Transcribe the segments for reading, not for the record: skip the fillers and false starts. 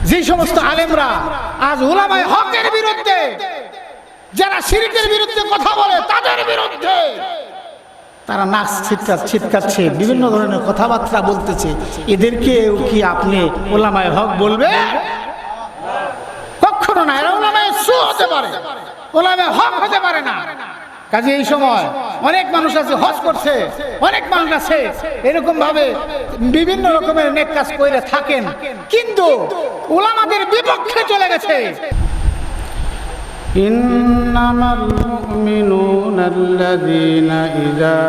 যে সমস্ত আলেমরা আজ উলামায়ে হকের বিরুদ্ধে, যারা শিরকের বিরুদ্ধে কথা বলে তাদের বিরুদ্ধে তারা নাক ছিটকাচ্ছে, বিভিন্ন ধরনের কথাবার্তা বলতেছে, এদেরকে কি আপনি উলামায়ে হক বলবে? কখনো না। এরা উলামায়ে সু হতে পারে, উলামায়ে হক হতে পারে না। কাজে এই সময় অনেক মানুষ আছে হজ করছে, অনেক মানুষ আছে এরকম ভাবে বিভিন্ন রকমের নেক কাজ করে থাকেন, কিন্তু উলামাদের বিপক্ষে চলে গেছে। ইন্নামাল মুমিনুনা আল্লাযীনা ইযা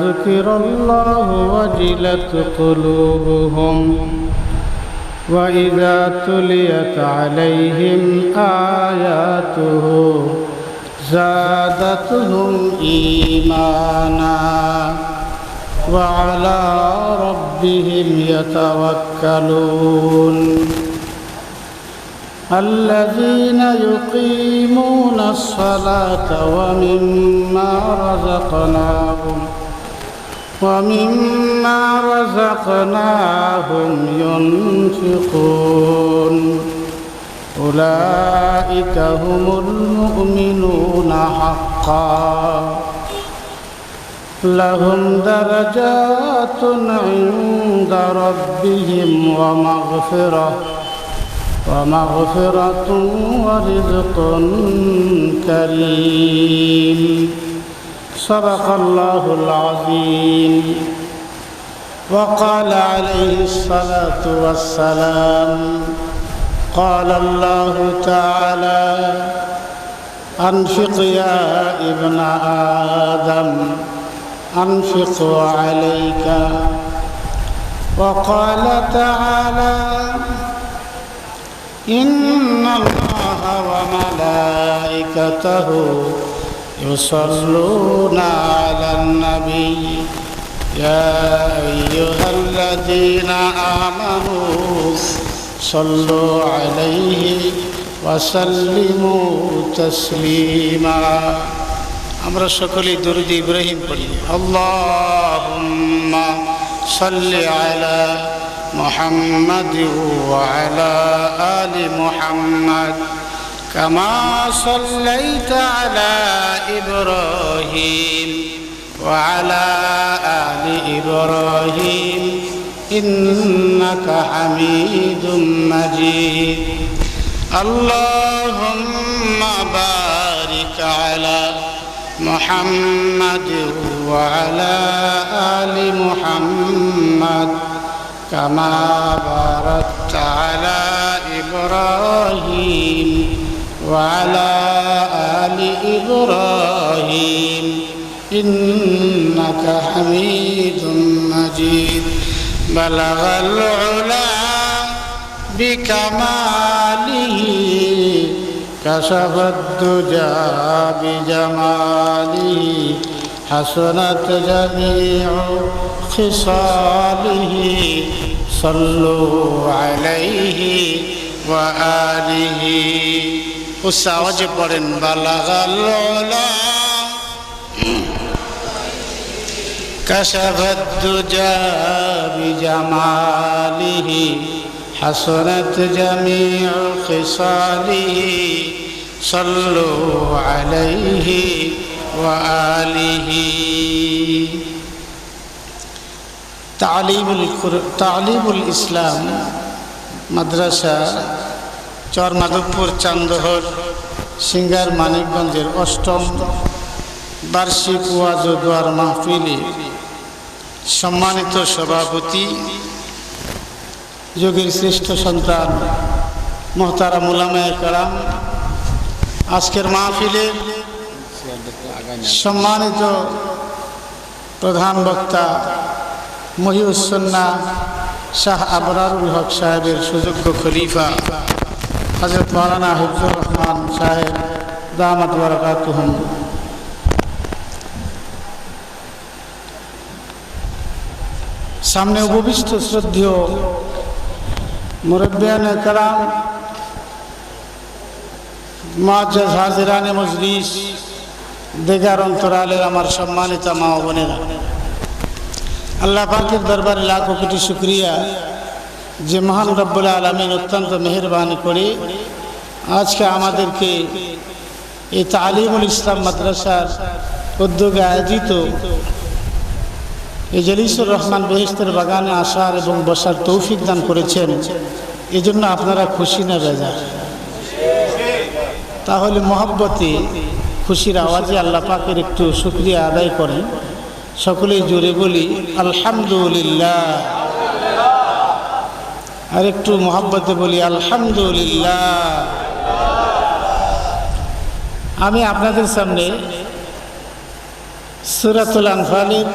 যুকিরাল্লাহু ওয়াজিলাত কুলুবুহুম وَإِذَا تُلِيَتْ عَلَيْهِمْ آيَاتُهُ زَادَتْهُمْ إِيمَانًا وَعَلَى رَبِّهِمْ يَتَوَكَّلُونَ الَّذِينَ يُقِيمُونَ الصَّلَاةَ وَمِمَّا رَزَقْنَاهُمْ يُنْفِقُونَ أُولَئِكَ هُمُ الْمُؤْمِنُونَ حَقًّا لَهُمْ دَرَجَاتٌ عِندَ رَبِّهِمْ وَمَغْفِرَةٌ وَرِزْقٌ كَرِيمٌ صدق الله العظيم. وقال عليه الصلاة والسلام قال الله تعالى أنفق يا ابن آدم أنفق عليك. وقال تعالى إن الله وملائكته يصلون على النبي يا أيها الذين آمنوا صلوا عليه وسلموا تسليما. আমরা সকলে দরুদ ইব্রাহিম পড়ি। আল্লাহুম্মা সাল্লি আলা মুহাম্মাদ ওয়া আলা আলি মুহাম্মাদ كما صليت على إبراهيم وعلى آل إبراهيم إنك حميد مجيد. اللهم بارك على محمد وعلى آل محمد كما باركت على إبراهيم وعلى آل إبراهيم إنك حميد مجيد. بلغ العلا بكماله كشف الدجى بجماله حسنت جميع خصاله صلوا عليه وآله. উচ্চ আওয়াজে পড়েন বালাগাল উলা কাশাফাদ দুজা বিজামালিহি হাসনাত জামিউ খিসালিহি সাল্লু আলাইহি ওয়া আলিহি. তালিমুল ইসলাম মাদ্রাসা চরমাধবপুর চান্দহর সিঙ্গার মানিকগঞ্জের ৮ম বার্ষিক ওয়াজ ও দোয়ার মাহফিলে সম্মানিত সভাপতি, যুগের শ্রেষ্ঠ সন্তান মুহতারাম উলামায়ে কেরাম, আজকের মাহফিলের সম্মানিত প্রধান বক্তা মহিউস সুন্নাহ শাহ আবরারুল হক সাহেবের সুযোগ্য খলিফা হযরত মাওলানা হিফজুর রহমান সাহেব দামাত বারাকাতুহুম, সামনে উপবিষ্ট শ্রদ্ধেয় মুরব্বিয়ানে কেরাম, মুআজ্জাজ হাজিরানে মজলিস, দেগার অন্তরালের আমার সম্মানিত মা ও বোনেরা, আল্লাহ পাকের দরবারে লাখো কোটি শুকরিয়া যে মহান রব্বুল আলামিন অত্যন্ত মেহেরবানি করে আজকে আমাদেরকে এই তালিমুল ইসলাম মাদ্রাসার উদ্যোগে আয়োজিত এই জলিসুর রহমান বেহেশতের বাগানে আসার এবং বসার তৌফিক দান করেছেন। এজন্য আপনারা খুশি না বেজার? তাহলে মহব্বতে খুশির আওয়াজে আল্লাহ পাকের একটু শুকরিয়া আদায় করেন। সকলেই জোরে বলি আলহামদুলিল্লাহ। আর একটু মহব্বতে বলি আলহামদুলিল্লাহ। আমি আপনাদের সামনে সূরাতুল আনফালের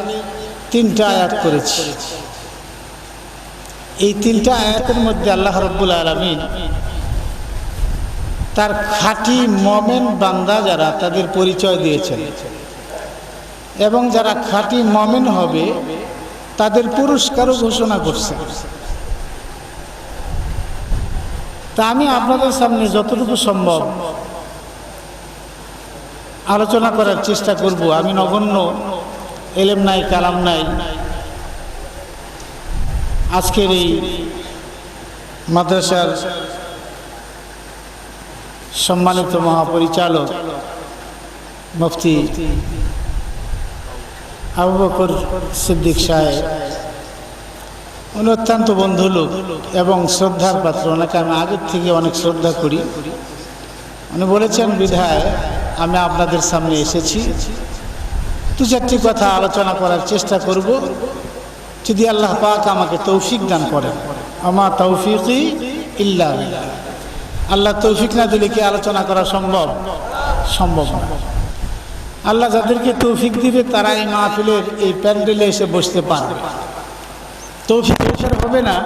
3টা আয়াত করেছি। এই 3টা আয়াতের মধ্যে আল্লাহ রাব্বুল আলামিন তার খাঁটি মুমিন বান্দা যারা তাদের পরিচয় দিয়েছেন এবং যারা খাঁটি মুমিন হবে তাদের পুরস্কারও ঘোষণা করছেন। তা আমি আপনাদের সামনে যতটুকু সম্ভব আলোচনা করার চেষ্টা করব। আমি নগণ্য এলেম নাই, কালাম নাই। আজকের এই মাদ্রাসার সম্মানিত মহাপরিচালক মুফতি আবু বকর সিদ্দিক সাহেব, উনি অত্যন্ত বন্ধু লোক এবং শ্রদ্ধার পাত্র। ওনাকে আমি আগের থেকে অনেক শ্রদ্ধা করি। উনি বলেছেন বিধায় আমি আপনাদের সামনে এসেছি। 2-4টি কথা আলোচনা করার চেষ্টা করব, যদি আল্লাহ পাক আমাকে তৌফিক দান করেন। আমা তৌফিকি ইল্লা বিল্লাহ। আল্লাহ তৌফিক না দিলে কি আলোচনা করা সম্ভব? সম্ভব না। আল্লাহ যাদেরকে তৌফিক দিবে তারা এই মাহফিলের এই প্যান্ডেলে এসে বসতে পারবে। তৌফিক হবে না,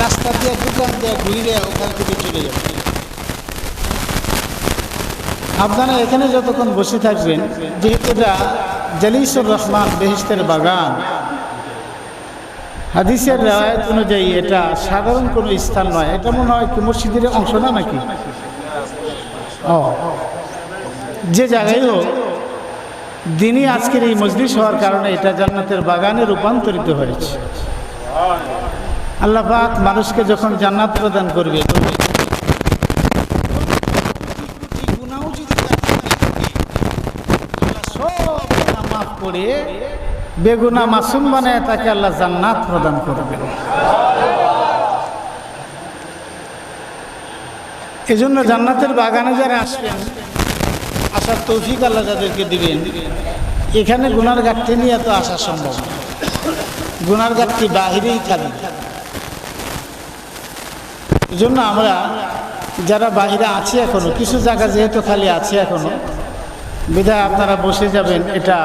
রাস্তা দিয়ে দোকান দিয়ে ঘুরে ওখান থেকে চলে যাবে। আপনারা এখানে যতক্ষণ বসে থাকবেন, যেহেতু এটা জলিসুর রহমান বেহেশতের বাগান, হাদিসের রিওয়ায়াত অনুযায়ী এটা সাধারণ কোনো স্থান নয়। এটা মনে হয় কি মসজিদের অংশ না নাকি? যে জায়গায় হোক, দিনই আজকের এই মজলিস হওয়ার কারণে এটা জান্নাতের বাগানে রূপান্তরিত হয়েছে। আল্লাহ পাক মানুষকে যখন জান্নাত প্রদান করবে, মাফ করে বেগুনা মাসুম বানায় তাকে আল্লাহ জান্নাত প্রদান করবেন। এজন্য জান্নাতের বাগানে যারা আসবেন, আসার তৌফিক আল্লাহ যাদেরকে দিবেন, এখানে গুনার ঘাটতি নিয়ে তো আসা সম্ভব না। গুনার ঘাটতি বাহিরেই থাকবে। এজন্য আমরা যারা বাহিরে আছি এখনো, কিছু জায়গা যেহেতু খালি আছে এখনো, বিধায় আপনারা বসে যাবেন এটা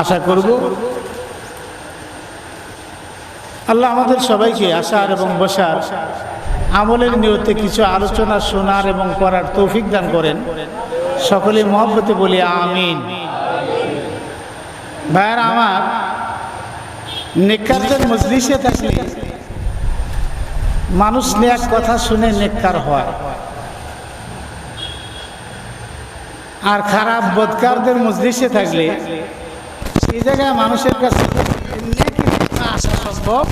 আশা করব। আল্লাহ আমাদের সবাইকে আসার এবং বসার আমলের নিয়তে কিছু আলোচনা শোনার এবং করার তৌফিক দান করেন। সকলে মহব্বতে বলি আমিন। ভাইয়েরা আমার, নেককারদের মজলিসে থাকলে মানুষ নেক কথা শুনে নেককার হয়, আর খারাপ বদকারদের মজলিসে থাকলে সেই জায়গায় মানুষের কাছে আসা সম্ভব।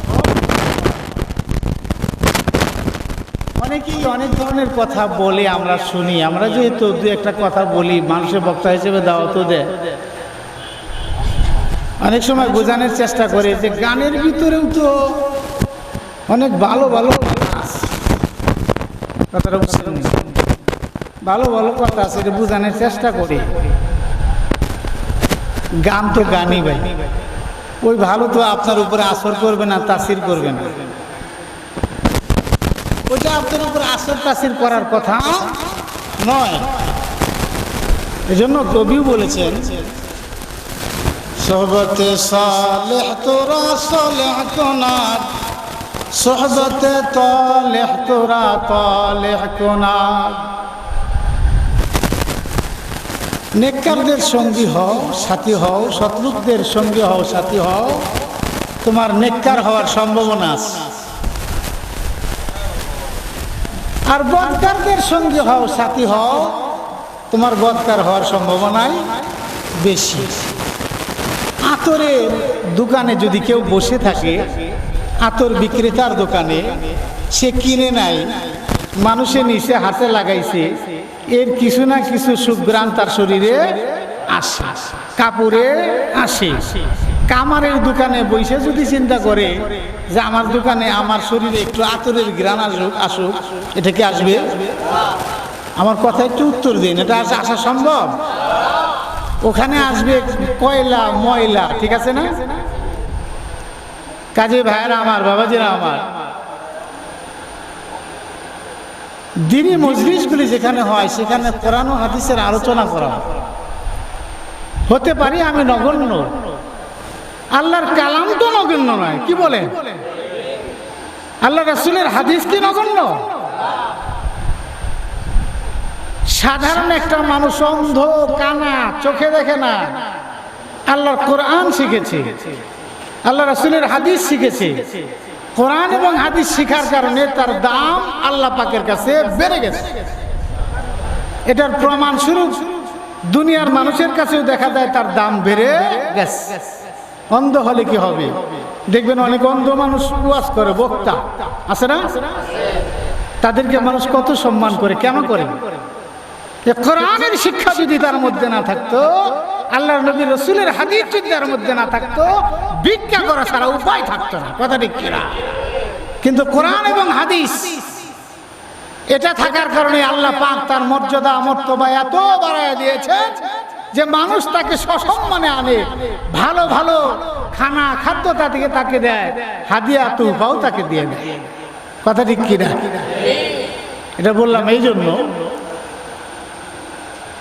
অনেকেই অনেক ধরনের কথা বলে আমরা শুনি। আমরা যেহেতু 2-1টা কথা বলি, মানুষের বক্তা হিসেবে দাওয়াতও দেয়, অনেক সময় বোঝানোর চেষ্টা করে যে গানের ভিতরেও তো অনেক ভালো ভালো কথাটা বুঝছেন, ভালো ভালো কথা আছে, এটা বোঝানোর চেষ্টা করি। গান তো গানই ভাই, ওই ভালো তো আপনার উপরে আসর করবে না, তাসির করবে না। ওইটা আপনার উপরে আসর তাসির করার কথা নয়। এজন্য কবিও বলেছেন, সোহবতে সালেহ তোরা সালেহ কোনার, সোহবতে তালেহ তোরা তালেহ কোনার। নেককারদের সঙ্গী হও, সাথী হও, সৎলোকদের সঙ্গী হও, সাথী হও, তোমার নেককার হওয়ার সম্ভাবনা আছে। আর বদকারদের সঙ্গী হও, সাথী হও, তোমার বদকার হওয়ার সম্ভাবনাই বেশি। আতরের দোকানে যদি কেউ বসে থাকে, আতর বিক্রেতার দোকানে, সে কিনে নাই, মানুষের নিচে হাতে লাগাইছে, এর কিছু না কিছু সুঘ্রাণ তার শরীরে আসে, কাপড়ে আসে। কামারের দোকানে বসে যদি চিন্তা করে যে আমার দোকানে আমার শরীরে একটু আতরের ঘ্রাণ আসুক, এটা কি আসবে? আমার কথা একটু উত্তর দিন, এটা আসা সম্ভব? ওখানে আসবে কয়লা ময়লা, ঠিক আছে না? কাজে ভাইয়েরা আমার, বাবাজিরা আমার, দিনী মজলিসগুলি যেখানে হয় সেখানে কোরআন ও হাদিসের আলোচনা করা হতে পারি আমি নগণ্য, আল্লাহর কালাম তো নগণ্য নয়, কি বলেন? আল্লাহ রাসূলের হাদিস কি নগণ্য? সাধারণ একটা মানুষ, অন্ধ, কানা, চোখে দেখে না, আল্লাহর কোরআন শিখেছে, আল্লাহ রাসূলের হাদিস শিখেছে। কোরআন এবং হাদিস শিখার কারণে তার দাম আল্লাহ পাকের কাছে বেড়ে গেছে। এটার প্রমাণ স্বরূপ দুনিয়ার মানুষের কাছেও দেখা যায় তার দাম বেড়ে গেছে। অন্ধ হলে কি হবে? দেখবেন অনেক অন্ধ মানুষ ওয়াজ করে, বক্তা আছে না? তাদেরকে মানুষ কত সম্মান করে, কেন করে? কোরআনের শিক্ষা যদি তার মধ্যে না থাকতো, আল্লাহর নবী রাসূলের হাদিস যদি তার মধ্যে না থাকতো, ভিক্ষা করা ছাড়া উপায় থাকতো না, কথা ঠিক কিনা? কিন্তু কোরআন এবং হাদিস এটা থাকার কারণে আল্লাহ পাক তার মর্যাদা মর্তবা এত বাড়ায় দিয়েছেন যে মানুষ তাকে সসম্মানে আনে, ভালো ভালো খানা খাদ্য তাকে দেয়, হাদিয়া তুফাও তাকে দিয়ে দেয়, কথা ঠিক কিনা? এটা বললাম এই জন্য,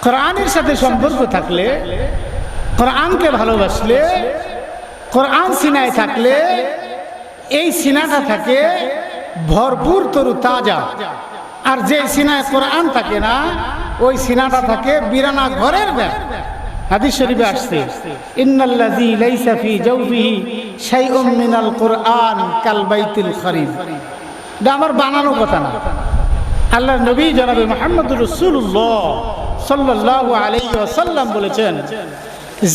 কোরআনের সাথে সম্পর্ক থাকলে, কোরআনকে ভালোবাসলে, কোরআন সিনায় থাকলে, এই সিনাটা থাকে ভরপুর তরু তাজা। আর যে সিনায় কোরআন থাকে না, ওই সিনাটা থাকে বিরানা ঘরের ব্যাগ। হাদিস শরীফে আসছে, ইন্নাল্লাযী লাইসা ফি জাওফিহি শাইউম মিনাল কোরআন কাল বাইতিল খারিব। এটা আমার বানানো কথা না, আল্লাহর নবী জনাবে মুহাম্মদুর রাসূলুল্লাহ সাল্লাল্লাহু আলাইহি ওয়াসাল্লাম বলেছেন,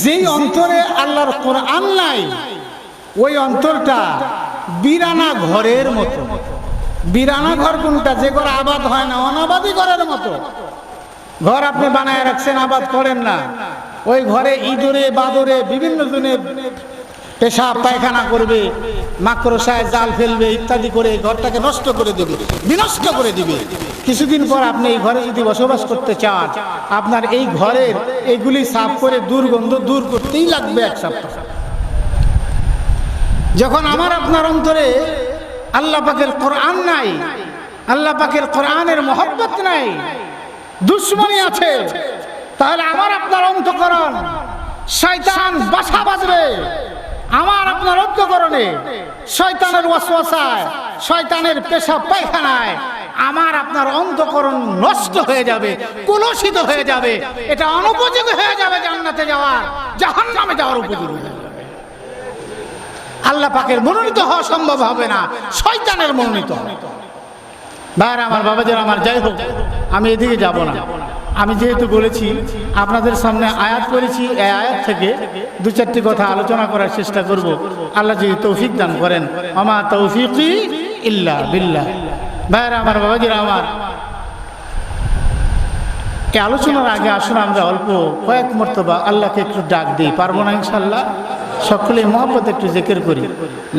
যেই অন্তরে আল্লাহর কোরআন নাই, ওই অন্তরটা বিরানা ঘরের মতো। বিরানা ঘর কোনটা? যে ঘর আবাদ হয় না, অনাবাদি ঘরের মতো। ঘর আপনি বানায় রাখছেন, আবাদ করেন না, ওই ঘরে ইঁদুরে বাদরে বিভিন্ন জনের পেশাব পায়খানা করবে, মাকড়সায় জাল ফেলবে ইত্যাদি করে ঘরটাকে নষ্ট করে দেবে, বিনষ্ট করে দিবে। কিছুদিন পর আপনি এই ঘরে যদি বসবাস করতে চান, আপনার এই ঘরের এগুলি সাফ করে দুর্গন্ধ দূর করতেই লাগবে এক সপ্তাহ। যখন আমার আপনার অন্তরে আল্লাহ পাকের কোরআন নাই, আল্লাহ পাকের কোরআনের মহব্বত নাই, দুশ্মনী আছে, তাহলে আমার আপনার অন্তঃকরণ শয়তান বাসা বাঁধবে। আমার আপনার অন্তঃকরণে শয়তানের ওয়াসওয়াসায়, শয়তানের পেশাব পায়খানায় আমার আপনার অন্তঃকরণ নষ্ট হয়ে যাবে, কলুষিত হয়ে যাবে, এটা অনুপযোগী হয়ে যাবে জান্নাতে যাওয়ার, জাহান্নামে যাওয়ার উপযোগী হয়ে যাবে। আল্লাহ পাকের মনোনীত হওয়া সম্ভব হবে না, শয়তানের মনোনীত হবে। ভাইরা আমার, বাবাজিরা আমার, যাই হোক, আমি এদিকে যাব না। আমি যেহেতু বলেছি, আপনাদের সামনে আয়াত করেছি, এই আয়াত থেকে দু চারটি কথা আলোচনা করার চেষ্টা করব। আল্লাহ যদি তৌফিক দান করেন, আমা তৌফিকি ইল্লা বিল্লাহ। ভাইরা আমার, বাবাজিরা আমার, এই আলোচনার আগে আসুন আমরা অল্প কয়েক মর্তবা আল্লাহকে একটু ডাক দিই, পারবো না ইনশাল্লাহ? সকলে মহব্বত একটু জিকির করি,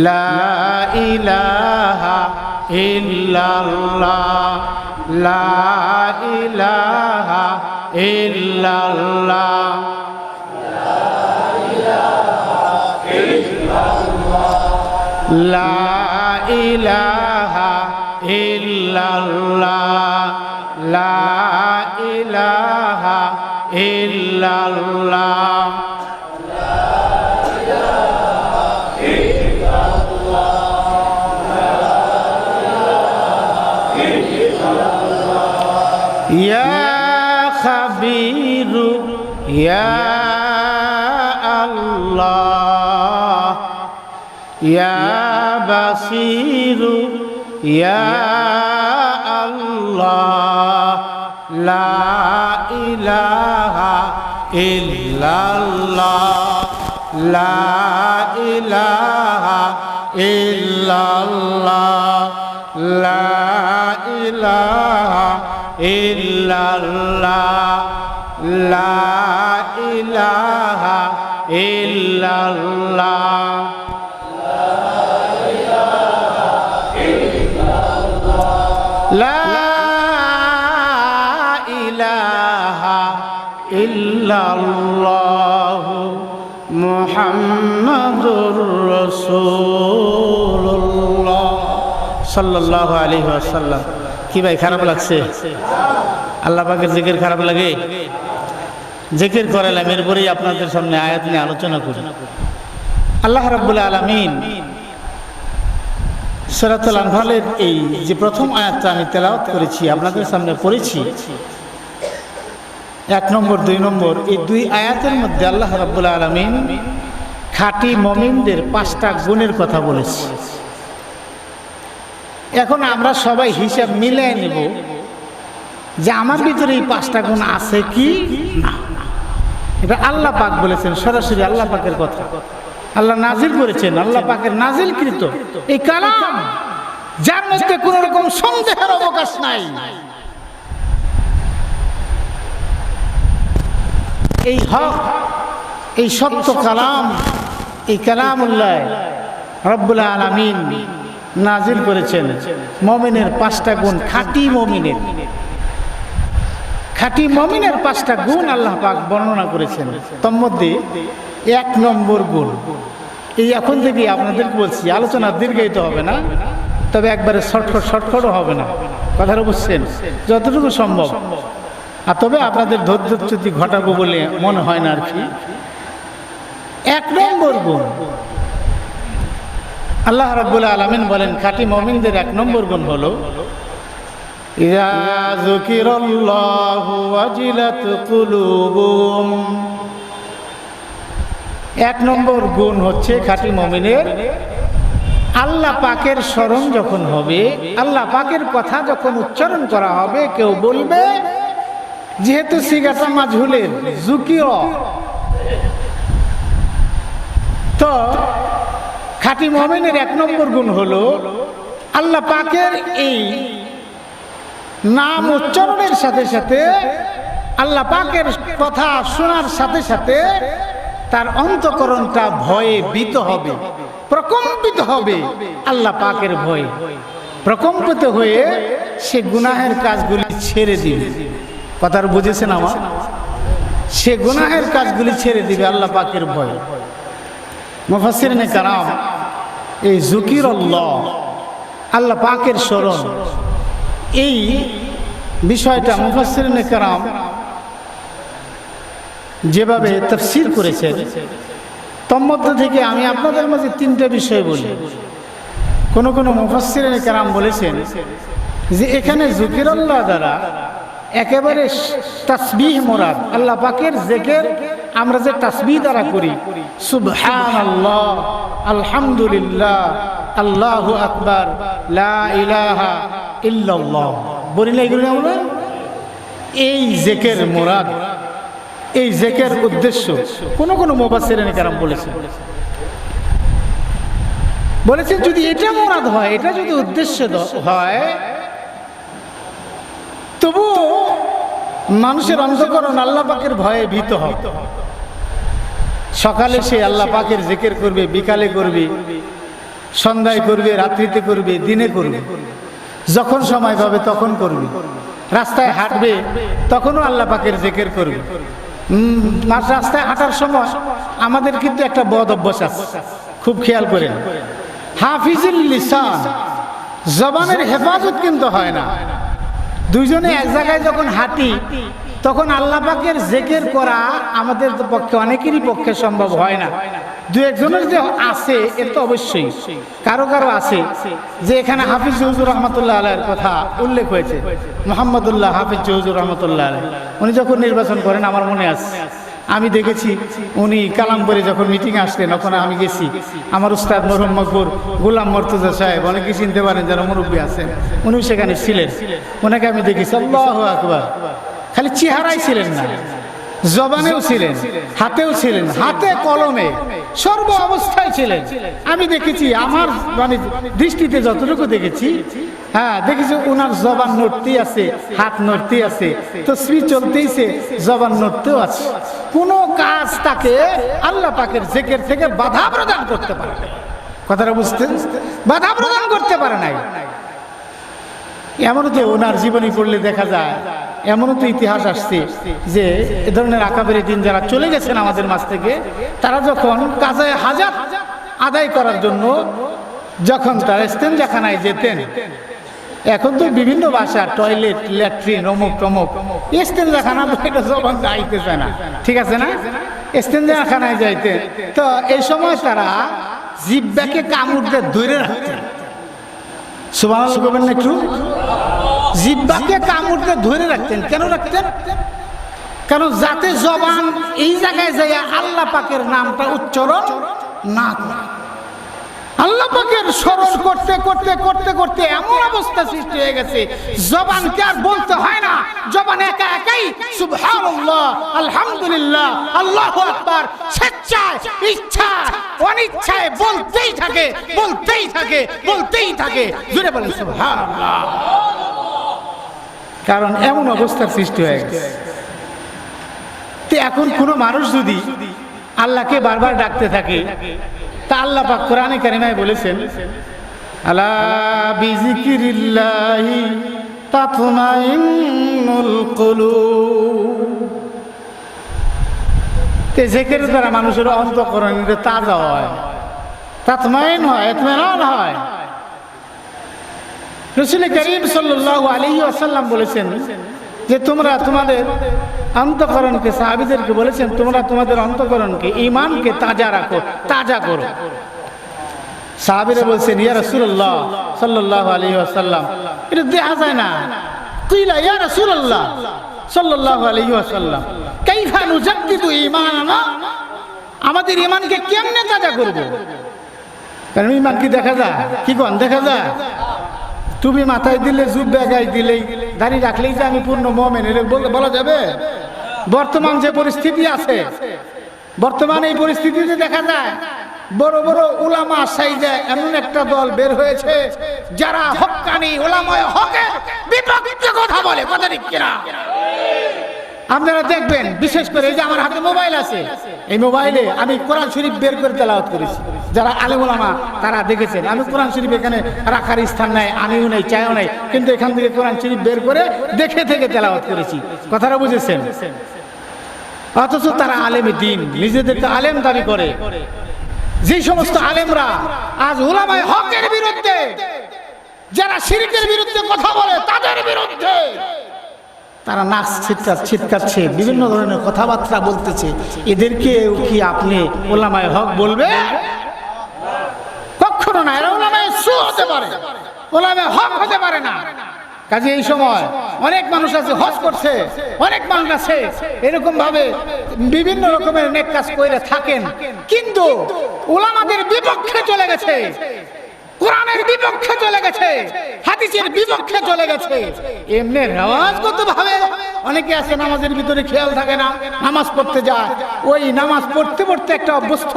লা ইলাহা ইল্লাল্লাহ, লা ইলাহা ইল্লাল্লাহ, লা ইলাহা ইল্লাল্লাহ, লা ইলাহা ইল্লাল্লাহ। ইয়া খাবীরু ইয়া আল্লাহ, ইয়া বাসীরু ইয়া আল্লাহ, লা ইলাহা ইল্লাল্লাহ, লা ইলাহা ইল্লাল্লাহ লা ইলাহা ইল্লাল্লাহ লা ইলাহা ইল্লাল্লাহ লা ইলাহা ইল্লাল্লাহ মুহাম্মাদুর রাসূলুল্লাহ সাল্লাল্লাহু আলাইহি ওয়াসাল্লাম। কি ভাই খারাপ লাগছে? আল্লাহ পাকের জিকির খারাপ লাগে? জিকির করালাম, এরপরেই আপনাদের সামনে আয়াত নিয়ে আলোচনা করি। আল্লাহ রাব্বুল আলামিন সূরাতুল আনফালের এই যে প্রথম আয়াতটা আমি তেলাওয়াত করেছি, আপনাদের সামনে পড়েছি, 1 নম্বর 2 নম্বর, এই 2 আয়াতের মধ্যে আল্লাহ রাব্বুল আলামিন খাঁটি মুমিনদের 5টা গুণের কথা বলেছে। এখন আমরা সবাই হিসাব মিলিয়ে নেব যে আমার ভিতরে এই 5টা গুণ আছে কি না। এটা আল্লাহ পাক বলেছেন, সরাসরি আল্লাহ পাকের কথা আল্লাহ নাজিল করেছেন, আল্লাহ পাকের নাজিলকৃত এই কালাম, যার মধ্যে কোন রকম সন্দেহের অবকাশ নাই। এই হক, এই সত্য কালাম, এই কালামুল্লাহ রব্বুল আলামিন নাজিল করেছেন। মুমিনের 5টা গুণ, খাঁটি মুমিনের, খাঁটি মুমিনের 5টা গুণ আল্লাহ পাক বর্ণনা করেছেন। তার মধ্যে 1 নম্বর গুণ, এই এখন থেকে আপনাদেরকে বলছি, আলোচনা দীর্ঘায়িত হবে না, তবে একবারে শর্টকাটও হবে না, কথাটা বুঝছেন, যতটুকু সম্ভব। আর তবে আপনাদের ধৈর্যচ্যুতি ঘটাবো বলে মনে হয় না আর কি। 1 নম্বর গুণ, আল্লাহ রাব্বুল আলামিন বলেন খাঁটি মুমিনদের 1 নম্বর গুণ হলো ইযা যুকিরাল্লাহু ওয়াজিলাত কুলুবুহুম। 1 নম্বর গুণ হচ্ছে খাঁটি মুমিনের, আল্লাহ পাকের স্মরণ যখন হবে, আল্লাহ পাকের কথা যখন উচ্চারণ করা হবে, কেউ বলবে, যেহেতু সিগাটা মাজহুলের যুকির, তো খাঁটি মুমিনের 1 নম্বর গুণ হলো আল্লাহ পাকের এই নাম উচ্চারণের সাথে সাথে, আল্লাহ পাকের কথা শোনার সাথে সাথে তার অন্তঃকরণটা ভয়ে ভীত হবে, প্রকম্পিত হবে। আল্লাহ পাকের ভয়ে প্রকম্পিত হয়ে সে গুনাহের কাজগুলি ছেড়ে দিবে। কথার বুঝেছেন আমার? সে গুনাহের কাজগুলি ছেড়ে দিবে আল্লাহ পাকের ভয়ে। মুফাসসিরিনে কারাম এই যুকিরাল্লাহ, আল্লাহ পাকের স্মরণ, এই বিষয়টা মুফাসসিরিনে কারাম যেভাবে তাফসীর করেছেন, তার মধ্য থেকে আমি আপনাদের মাঝে 3টে বিষয় বলি। কোন কোন মুফাসসিরিনে কেরাম বলেছেন যে এখানে যুকিরাল্লাহ দ্বারা একেবারে তাসবিহ মুরাদ, আল্লাহ পাকের জিকির আমরা যে তাসবিহ দ্বারা করি, সুবহানাল্লাহ, আলহামদুলিল্লাহ, আল্লাহু আকবার, লা ইলাহা ইল্লাল্লাহ, বলি না এগুলো আমরা, এই জিকির মুরাদ, এই জিকির উদ্দেশ্য। কোন কোন মুফাসসিরিনে কেরাম বলেছেন যদি এটা মুরাদ হয়, এটা যদি উদ্দেশ্য হয়, তবু মানুষের অন্তঃকরণ আল্লাহ পাকের ভয়ে ভীত হয়। সকালে সে আল্লাহ পাকের জিকির করবে, বিকালে করবে, সন্ধ্যায় করবে, রাত্রিতে করবে, দিনে করবে, যখন সময় পাবে তখন করবে, রাস্তায় হাঁটবে তখনও আল্লাহ পাকের জিকির করবে। রাস্তায় হাঁটার সময় আমাদের কিন্তু একটা বদ অভ্যাস আছে, খুব খেয়াল করেন, হাফিজুল লিসান, জবানের হেফাজত কিন্তু হয় না। দুইজনে এক জায়গায় যখন হাঁটি তখন আল্লাহ পাকের জিকির করা আমাদের পক্ষে, অনেকেরই পক্ষে সম্ভব হয় না। 2-1জনের যে আছে এর তো অবশ্যই কারো কারো আছে, যে এখানে হাফিজ হুজুর রহমতুল্লাহ আলাইহির কথা উল্লেখ হয়েছে, মোহাম্মদুল্লাহ হাফিজ হুজুর রহমতুল্লাহ আলাইহি, উনি যখন নির্বাচন করেন আমার মনে আছে, আমি দেখেছি উনি কালামপুরে যখন মিটিংয়ে আসলেন, ওখানে আমি গেছি, আমার উস্তাদ মরহুম মকবুর গোলাম মর্তুজা সাহেব, অনেকে চিনতে পারেন যারা মুরব্বী আছেন, উনিও সেখানে ছিলেন, ওনাকে আমি দেখেছি। আল্লাহু আকবার, খালি চেহারাই ছিলেন না, জবানেও ছিলেন, হাতেও ছিলেন, হাতে কলমে সর্ব অবস্থায় ছিলেন। আমি দেখেছি, আমার মানে দৃষ্টিতে যতটুকু দেখেছি, হ্যাঁ দেখেছি ওনার জবান নড়তেই আছে, হাত নড়তেই আছে, তসবিহ চলতেইছে, জবান নড়তেও আছে। কোনো কাজ তাকে আল্লাহ পাকের জিকির থেকে বাধা প্রদান করতে পারে না। কথাটা বুঝতেন? বাধা প্রদান করতে পারে নাই। এমনও তো ওনার জীবনী পড়লে দেখা যায়, এমনও তো ইতিহাস আসছে যে এ ধরনের আকাবের দিন যারা চলে গেছেন আমাদের মাঝ থেকে, তারা যখন কাজায়ে হাজাত আদায় করার জন্য যখন তারা ইস্তেঞ্জাখানায় যেতেন, এখন তো বিভিন্ন ভাষা, টয়লেট, ল্যাট্রিন, অমুক টমুক, ইস্তেঞ্জাখানা তো এটা জবান আইতেছে না, ঠিক আছে না? ইস্তেঞ্জাখানায় যাইতেন, তো এই সময় তারা জিহ্বাকে কামড় দিয়ে ধরে রাখতেন। সুবহানাল্লাহ বলবেন না একটু? জিহ্বাকে কামড় দিয়ে ধরে রাখতেন। কেন রাখতেন? কারণ যাতে জবান এই জায়গায় যাইয়া আল্লাহ পাকের নামটা উচ্চারণ না করে। আল্লাহ পাকের স্মরণ করতে করতে করতে করতে এমন অবস্থা সৃষ্টি হয়ে গেছে, জবানকে আর বলতে হয় না, জবান একা একাই সুবহানাল্লাহ, আলহামদুলিল্লাহ, আল্লাহু আকবার স্বেচ্ছায়, ইচ্ছায়, অনিচ্ছায় বলতেই থাকে, বলতেই থাকে, বলতেই থাকে। জোরে বলেন সুবহানাল্লাহ। কারণ এমন অবস্থার সৃষ্টি হয়ে গেছে। তো এখন কোনো মানুষ যদি আল্লাহকে বারবার ডাকতে থাকে, তা আল্লাহ পাক কোরআনে কারিমায় বলেছেন, আলা বিযিকিরিল্লাহি তাতমাইন্নুল কুলুব। তে জিকিরের দ্বারা মানুষের অন্তঃকরণ তাজা হয়, তাতমাইন হয়, ইতমিনান হয়। রাসূল করিম সাল্লাল্লাহু আলাইহি ওয়াসাল্লাম বলেছেন যে তোমরা তোমাদের অন্তঃকরণকে, সাহাবীদেরকে বলেছেন তোমরা তোমাদের অন্তঃকরণকে, ঈমানকে তাজা রাখো, তাজা করো। সাহাবীরা বলছেন ইয়া রাসূলুল্লাহ সাল্লাল্লাহু আলাইহি ওয়াসাল্লাম, এটা দেখা যায় না। কিলা ইয়া রাসূলুল্লাহ সাল্লাল্লাহু আলাইহি ওয়াসাল্লাম, কাইফা নুজাদ্দিদু ঈমানানা, আমাদের ঈমানকে কেমনে তাজা করব? কারণ ঈমান কি দেখা যায়? কি কোন দেখা যায়? টুপি মাথায় দিলে, জুব্বা গায়ে দিলেই, দাড়ি রাখলেই যে আমি পূর্ণ মুমিন এটা বলা যাবে? বর্তমান যে পরিস্থিতি আছে, বর্তমানে এই পরিস্থিতিতে দেখা যায় বড় বড় উলামা সাইজে এমন একটা দল বের হয়েছে যারা হক্কানি উলামায়ে হকের বিপক্ষে কথা বলে। কথা ঠিক কিনা? আপনারা দেখবেন, বিশেষ করে এই যে আমার হাতে মোবাইল আছে, এই মোবাইলে আমি কোরআন শরীফ বের করে তেলাওয়াত করেছি। যারা আলেম ওলামা তারা দেখেছেন, আমি কোরআন শরীফ এখানে রাখার স্থান নাই, আমিও নাই, চাইও নাই, কিন্তু এখান থেকে কোরআন শরীফ বের করে দেখে থেকে তেলাওয়াত করেছি। কথাটা বুঝেছেন? অথচ তারা আলেম দ্বীন, নিজেদেরকে আলেম দাবি করে। যে সমস্ত আলেমরা আজ উলামায়ে হকের বিরুদ্ধে, যারা শিরকের বিরুদ্ধে কথা বলে তাদের বিরুদ্ধে তারা নাচ ছিটকাচ্ছে, বিভিন্ন ধরনের কথাবার্তা বলতেছে, এদেরকে কি আপনি উলামায়ে হক বলবে? কখনো না। এরা উলামায়ে সু হতে পারে, উলামায়ে হক হতে পারে না। কাজে এই সময় অনেক মানুষ আছে হজ করছে, অনেক মানুষ আছে এরকম ভাবে বিভিন্ন রকমের নেক কাজ করে থাকেন, কিন্তু উলামাদের বিপক্ষে চলে গেছে, কোরআনের বিপক্ষে চলে গেছে, হাদিসের বিপক্ষে চলে গেছে। এমনি রেওয়াজগত ভাবে অনেকে আছে নামাজের ভিতরে খেয়াল থাকে না, নামাজ পড়তে যায়, ওই নামাজ পড়তে পড়তে একটা অভ্যস্ত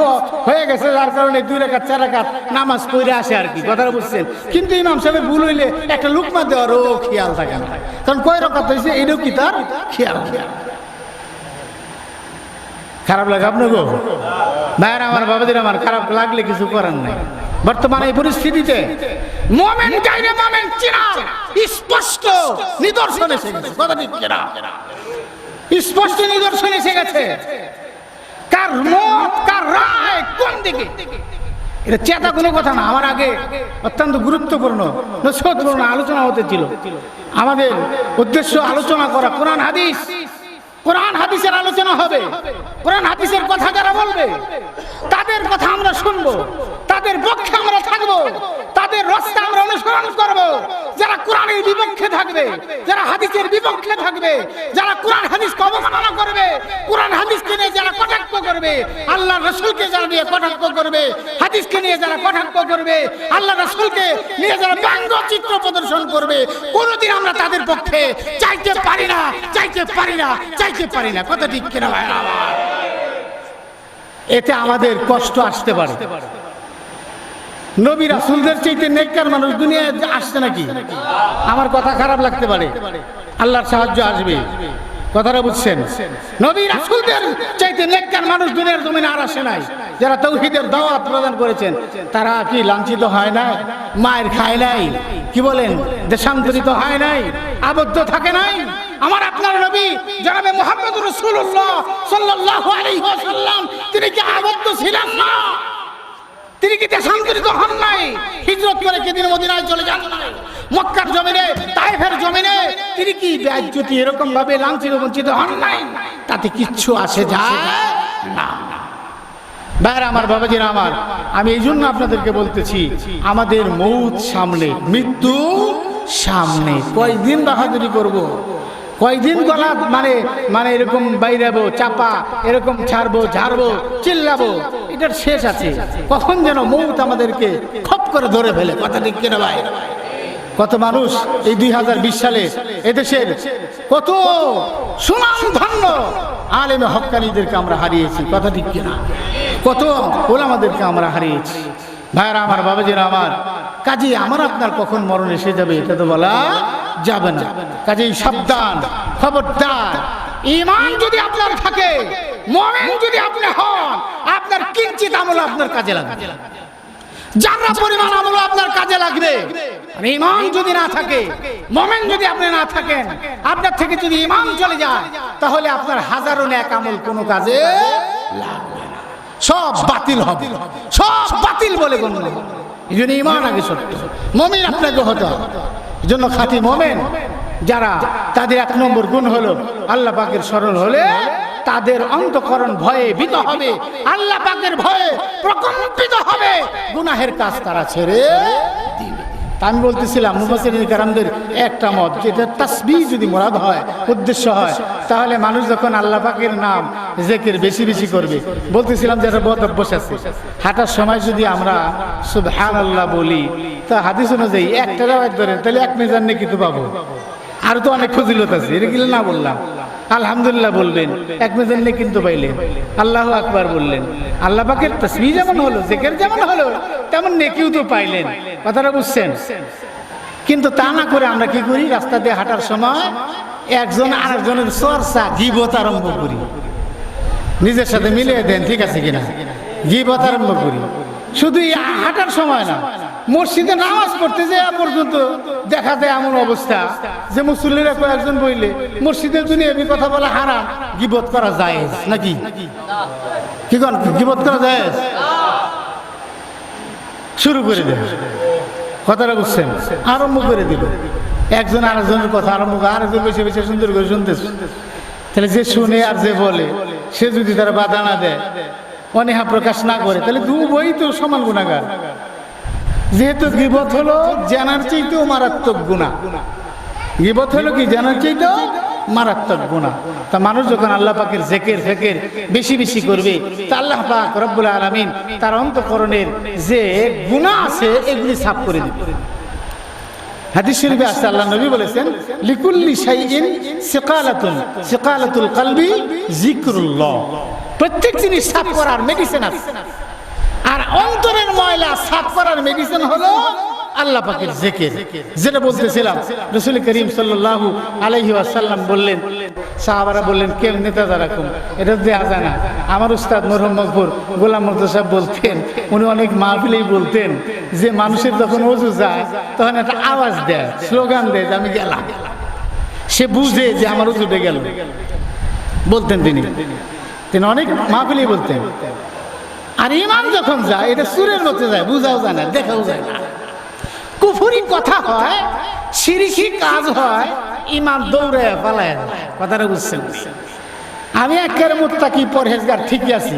হয়ে গেছে, যার কারণে 2 রাকাত 4 রাকাত নামাজ পড়ে আসে আর কি। কথাটা বুঝছেন? কিন্তু ইমাম সাহেবের ভুল হইলে একটা লুকমা দেওয়ারও খেয়াল থাকে না, কারণ কয় রাকাত হয়েছে এটাও কি তার খেয়াল। খারাপ লাগে আপনাকে ভাইয়ের আমার, বাবাদের আমার, খারাপ লাগলে কিছু করার নাই। বর্তমানে এই পরিস্থিতিতে মুমিন গায়রে মুমিন চিনার স্পষ্ট নিদর্শন এসে গেছে। কথা ঠিক কিনা? স্পষ্ট নিদর্শন এসে গেছে। কার মত, কার রায় কোন দিকে, এটা চেতা কোনো কথা না। আমার আগে অত্যন্ত গুরুত্বপূর্ণ নসিহতপূর্ণ আলোচনা হতে ছিল। আমাদের উদ্দেশ্য আলোচনা করা কোরআন হাদিস, কোরআন হাদিসের আলোচনা হবে। কোরআন হাদিসের কথা যারা বলবে তাদের কথা আমরা শুনবো, তাদের পক্ষে আমরা থাকবো, তাদের রাস্তা আমরা অনুসরণ করব। যারা কোরআনের বিপক্ষে থাকবে, যারা হাদিসের বিপক্ষে থাকবে, যারা কোরআন হাদিসকে অবমাননা করবে, কোরআন হাদিসকে নিয়ে যারা কটাক্ষ করবে, আল্লাহ রাসূলকে যারা নিয়ে কটাক্ষ করবে, হাদিসকে নিয়ে যারা কটাক্ষ করবে, আল্লাহ রাসূলকে নিয়ে যারা ব্যঙ্গচিত্র প্রদর্শন করবে, কোনোদিন আমরা তাদের পক্ষে চাইতে পারি না, চাইতে পারি না, চাইতে পারি না। কথা ঠিক কিনা ভাই? এতে আমাদের কষ্ট আসতে পারে। নবী রাসূলদের চাইতে নেককার মানুষ দুনিয়ায় আসছে নাকি? আমার কথা খারাপ লাগতে পারে, আল্লাহর সাহায্য আসবে। কথাটা বুঝছেন? নবী রাসূলদের চাইতে নেককার মানুষ দুনিয়ার জমিনে আর আসে নাই। যারা তাওহীদের দাওয়াত প্রদান করেছেন তারা কি লাঞ্ছিত হয় নাই? মায়ের খায় নাই? কি বলেন? দেশান্তরিত হয় নাই? আবদ্ধ থাকে নাই? আমার আপনার নবী জনাবে মুহাম্মদুর রাসূলুল্লাহ সাল্লাল্লাহু আলাইহি ওয়াসাল্লাম তিনি কি আবদ্ধ ছিলেন না? তিনি কি দেশান্তরিত হন নাই? হিজরত করে কি তিনি মদিনায় চলে যান নাই? মক্কার জমিনে, তায়েফের জমিনে তিনি কি বেইজ্জতি এরকম ভাবে লাঞ্ছিত বঞ্চিত হন নাই? তাতে কিচ্ছু আসে যায় না। ভাইরা আমার, বাবাজিরা আমার, আমি এই জন্য আপনাদেরকে বলতেছি, আমাদের মৌত সামনে, মৃত্যু সামনে। কয়দিন বাহাদুরি করব? কয়দিন গলা মানে এরকম বাইরাবো, চাপা এরকম ছাড়বো, ঝাড়বো, চিল্লাবো? এটার শেষ আছে। কখন যেন মৌত আমাদেরকে খপ করে ধরে ফেলে। কথা ঠিক কিনা ভাই? কত মানুষ এই 2020 সালে এদেশের কত সুনামধন্য আলেমে হক্কানীদেরকে আমরা হারিয়েছি। কথা ঠিক কিনা? কত ওলামাদেরকে আমরা হারিয়েছি। ভাইরা আমার, বাবাজিরা আমার, কাজে আমার আপনার কখন মরণ এসে যাবে এটা তো বলা যাবে না। কাজেই সাবধান, খবরদার। ঈমান যদি আপনার থাকে, মুমিন যদি আপনি হন, আপনার কিঞ্চিত আমল আপনার কাজে লাগবে, যারা পরিমাণ আমল আপনার কাজে লাগবে। আর ঈমান যদি না থাকে, মুমিন যদি আপনি না থাকেন, আপনার থেকে যদি ঈমান চলে যায়, তাহলে আপনার হাজারো নেক আমল কোনো কাজে লাগবে না, সব বাতিল হবে, সব বাতিল বলে গণ্য হবে। এই জন্য ঈমান আগে সত্য, মুমিন আপনাকে হতে হবে। এই জন্য খাঁটি মুমিন যারা, তাদের 1 নম্বর গুণ হলো আল্লাহ পাকের স্মরণ হলে তাদের অন্তঃকরণ ভয়ে ভীত হবে, আল্লাহ পাকের ভয়ে প্রকম্পিত হবে, গুনাহের কাজ তারা ছেড়ে দিবে। আমি বলতেছিলাম মুফাসসিরিন কেরামদের একটা মত, যেটা তাসবিহ যদি মুরাদ হয়, উদ্দেশ্য হয়, তাহলে মানুষ যখন আল্লাহ পাকের নাম জিকির বেশি বেশি করবে, বলতেছিলাম যেটা বহুত অভ্যাস আছে, হাঁটার সময় যদি আমরা সুবহানাল্লাহ বলি, তা হাদিস অনুযায়ী একটা রাওয়াত ধরে তাহলে 1 মিজান নেকি তো পাবো। আর তো অনেক ফজিলত আছে, এটা কি না বললাম? আলহামদুলিল্লাহ বলবেন, 1 মিজান নেকি কিন্তু পাইলেন। আল্লাহু আকবার বললেন, আল্লাহ পাকের তাসবিহ যেমন হলো, জিকির যেমন হলো, তেমন নেকিও তো পাইলেন। কথাটা বুঝছেন? কিন্তু তা না করে আমরা কি করি? রাস্তা দিয়ে হাঁটার সময় একজন আরেকজনের চর্চা, গীবত আরম্ভ করি, নিজের সাথে মিলিয়ে দেন, ঠিক আছে কিনা? গীবত আরম্ভ করি। শুধু হাঁটার সময় না, মসজিদে নামাজ পড়তে যাওয়া পর্যন্ত দেখা যায় এমন অবস্থা যে মুসল্লিরা কয়েকজন বইলে মসজিদের দুনিয়াবি কথা বলা হারাম, গীবত করা যায় নাকি? কি কোন গীবত করা যায়? শুরু করে দেবে, কথাটা বুঝছেন? আরম্ভ করে দিল, একজন আরেকজনের কথা আরম্ভ করে, আরেকজন বেশি বেশি সুন্দর করে শুনতেছে। তাহলে যে শুনে আর যে বলে, সে যদি তারা বাধা না দেয়, অনীহা প্রকাশ না করে, তাহলে দুই তো সমান গুনাহগার। যেহেতু গীবত হলো জানার চাইতেও মারাত্মক গুনাহ, গীবত হলো কি জানার চাইতেও মারাত্মক গুনাহ। তা মানুষ যখন আল্লাহ পাকের জিকির ফিকির বেশি বেশি করবে, তা আল্লাহ পাক রব্বুল আলামিন তার অন্তঃকরণের যে গুনাহ আছে এগুলি সাফ করে দিবে। হাদিস শরীফে আছে, আল্লাহ নবী বলেছেন, লিকুল্লি শাইইন সিকালাতুন, সিকালাতুল কলবি যিকরুল্লাহ। প্রত্যেক জিনিস সাফ করার মেডিসিন আছে, আর অন্তরের ময়লা সাফ করার মেডিসিন হলো আল্লাহ পাকের জিকির। যেটা বলতেছিলাম, রাসূল করিম সাল্লাল্লাহু আলাইহি ওয়াসাল্লাম বললেন, সাহাবারা বললেন কেমনে তা রাখুন, এটা দেয়া যায় না। আমার উস্তাদ মরহুম মকবুর গোলাম মুর্তজা সাহেব বলতেন, উনি অনেক মাহফিলেই বলতেন যে মানুষের যখন ওযু যায় তখন একটা আওয়াজ দেয়, স্লোগান দেয় যে আমি গেলাম, সে বুঝে যে আমার ওযুটা গেল। বলতেন তিনি অনেক মাহফিলেই বলতেন। আর ঈমান যখন যায়, এটা সুরের মধ্যে যায়, বুঝাও যায় না, দেখাও যায় না। কুফরি কথা হয়, শিরকি কাজ হয়, ঈমান দৌড়ে পালায় যায়। কথাটা বুঝছেন? আমি একের মুত্তাকি পরহেজগার ঠিকই আছি,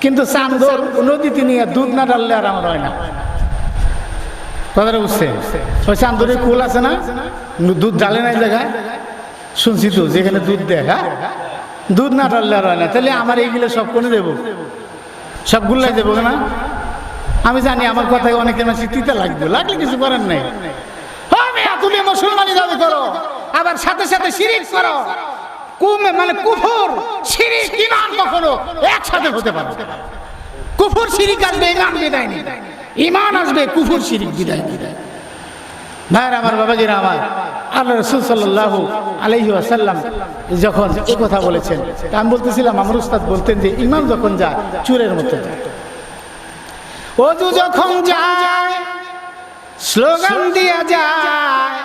কিন্তু চান্দর নদীতে নিয়ে দুধ না ঢাললে আর আমার হয় না। কথাটা বুঝছেন? ওই চান্দরের কুল আছে না, দুধ ঢালে না জায়গায়, শুনছি তো, যেখানে দুধ দেয়, হ্যাঁ, দুধ না ঢাললে আর হয় না। তাহলে আমার এইগুলো সব কোনে দেবো? সবগুলাই দেবো না? আমি জানি আমার কথায় অনেকের মাসে তিতা লাগবে, লাগলে কিছু করার নাই। তুমি মুসলমানি দাবি করো, আবার সাথে সাথে শিরিক করো, মানে কুফর শিরিক ঈমান কখনো একসাথে হতে পারে? কুফর শিরিক আসবে, ইমান বিদায় নেই। ইমান আসবে, কুফর শিরিক বিদায় নেই। ভাইরা আমার, বাবাজিরা আমার, আল্লাহ রাসূল সাল্লাল্লাহু আলাইহি ওয়াসাল্লাম যখন এই কথা বলেছেন, তা আমি বলতেছিলাম আমার উস্তাদ বলতেন যে ইমান যখন যায় চোরের মতো যায়, ওযু যখন যায় স্লোগান দিয়া যায়,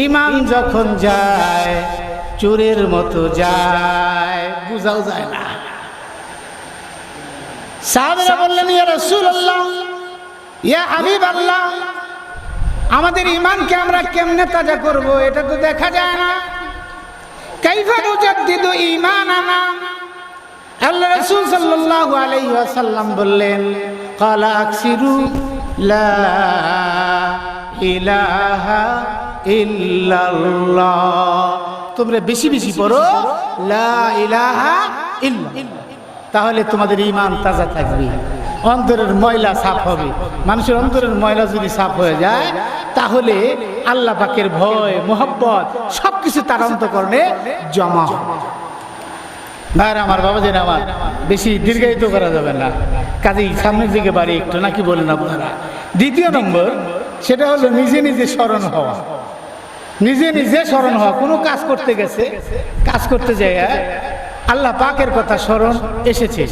ইমান যখন যায় চোরের মতো যায়, বুঝাও যায় না। সাহাবারা বললেন, ইয়া রাসূলুল্লাহ, ইয়া হাবিবাল্লাহ, আমাদের ঈমানকে আমরা কেমনে তাজা করব, এটা তো দেখা যায় না। কাইফা নুজাদ্দিদু ঈমানানা? আল্লাহ রাসূল সাল্লাল্লাহু আলাইহি ওয়াসাল্লাম বললেন, ক্বালা আকসিরু লা ইলাহা ইল্লাল্লাহ, তোমরা বেশি বেশি পড়ো লা ইলাহা ইল্লাল্লাহ, তাহলে তোমাদের ঈমান তাজা থাকবে, অন্তরের ময়লা সাফ হবে। মানুষের অন্তরের ময়লা যদি সাফ হয়ে যায় তাহলে আল্লাহ পাকের ভয়, মোহব্বত সবকিছু তার অন্তঃকরণে জমা হবে। ভাইরা আমার, বাবাজিরা আমার, বেশি দীর্ঘায়িত করা যাবে না, কাজেই সামনের দিকে বাড়ি একটু, নাকি বলেন আপনারা? দ্বিতীয় নম্বর, সেটা হলো নিজে নিজে স্মরণ হওয়া। নিজে নিজে স্মরণ হওয়া, কোনো কাজ করতে গেছে, কাজ করতে যায় আল্লাহ পাকের কথা স্মরণ এসেছে,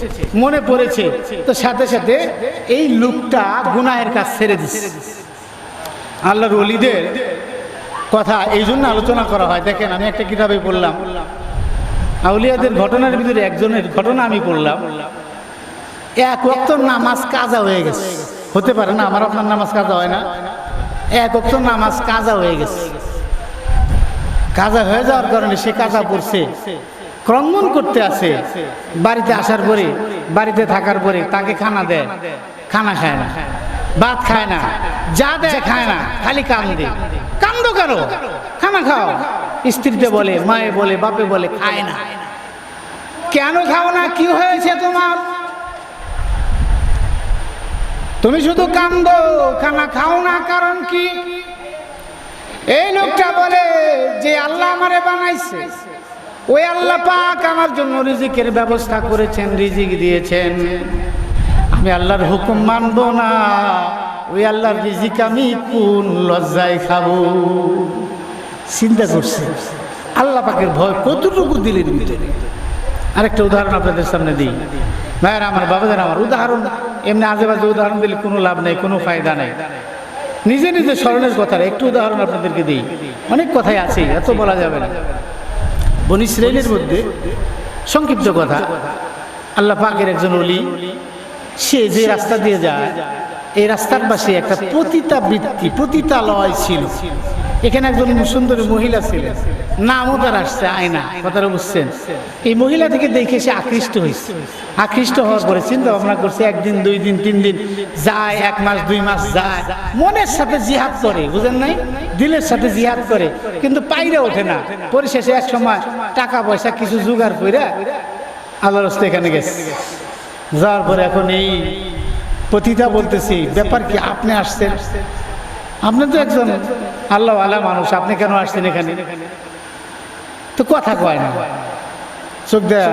মনে পড়েছে, তো সাথে সাথে এই লোকটা গুনাহের কাজ ছেড়ে দিচ্ছে। আল্লাহর ওলিদের কথা এই জন্য আলোচনা করা হয়। দেখেন, আমি একটা কিতাবে পড়লাম, আউলিয়াদের ঘটনার ভিতরে একজনের ঘটনা আমি পড়লাম। এক ওয়াক্ত নামাজ কাজা হয়ে গেছে, হতে পারে না আমার আপনার নামাজ কাজা হয় না? এক ওয়াক্ত নামাজ কাজা হয়ে গেছে, কাজা হয়ে যাওয়ার কারণে সে কাজা পড়ছে, ক্রন্দন করতে আসে। বাড়িতে আসার পরে, বাড়িতে থাকার পরে তাকে খানা দেয়, খানা খায় না, ভাত খায় না, যা দেয় খায় না, খালি কান্দে। কান্দো কেন? খানা খাও। স্ত্রীতে বলে, মায়ে বলে, বাপে বলে, খায় না। কেন খাও না? কি হয়েছে তোমার? তুমি শুধু কান্দো, খানা খাও না, কারণ কি? এই লোকটা বলে যে আল্লাহ আমারে বানাইছে, ওই আল্লাহ পাক আমার জন্য রিজিকের ব্যবস্থা করেছেন, রিজিক দিয়েছেন, আমি আল্লাহর হুকুম মানবো না, ওই আল্লাহর রিজিক আমি কোন লজ্জায় খাবো? চিন্তা করছে আল্লাহ পাকের ভয় কতটুকু দিলের ভিতরে। আরেকটা উদাহরণ আপনাদের সামনে দিই। ভাইরা আমার, বাবাদের আমার, উদাহরণ এমনি আজে বাজে উদাহরণ দিলে কোনো লাভ নেই, কোনো ফায়দা নেই। নিজে নিজে স্মরণের কথা একটু উদাহরণ আপনাদেরকে দিই। অনেক কথাই আছে, এত বলা যাবে না। বনী ইসরাইলের মধ্যে সংক্ষিপ্ত কথা, আল্লাহ পাকের একজন ওলি, সে যে রাস্তা দিয়ে যায়, এই রাস্তার পাশে একটা পতিতাবৃত্তি, পতিতালয় ছিল। এখানে একজন সুন্দরী মহিলা ছিলেন, নামও তার আসছে আয়না, কথাটা বুঝছেন? এই মহিলা থেকে দেখে সে আকৃষ্ট হয়েছে। আকৃষ্ট হওয়ার পরে চিন্তা ভাবনা করছে, একদিন, 2 দিন, 3 দিন যায়, 1 মাস, 2 মাস যায়, মনের সাথে জিহাদ করে, বুঝেন নাই? দিলের সাথে জিহাদ করে, কিন্তু পাইরে ওঠে না। পরিশেষে এক সময় টাকা পয়সা কিছু জোগাড় করে আল্লাহর রাস্তায় এখানে গেছে। যাওয়ার পরে এখন এই পতিতা বলতেছি, ব্যাপার কি, আপনি আসছেন? আপনি তো একজন আল্লাহ আলা মানুষ, আপনি কেন আসছেন এখানে? তো কথা কয় না, চোখ দিয়ে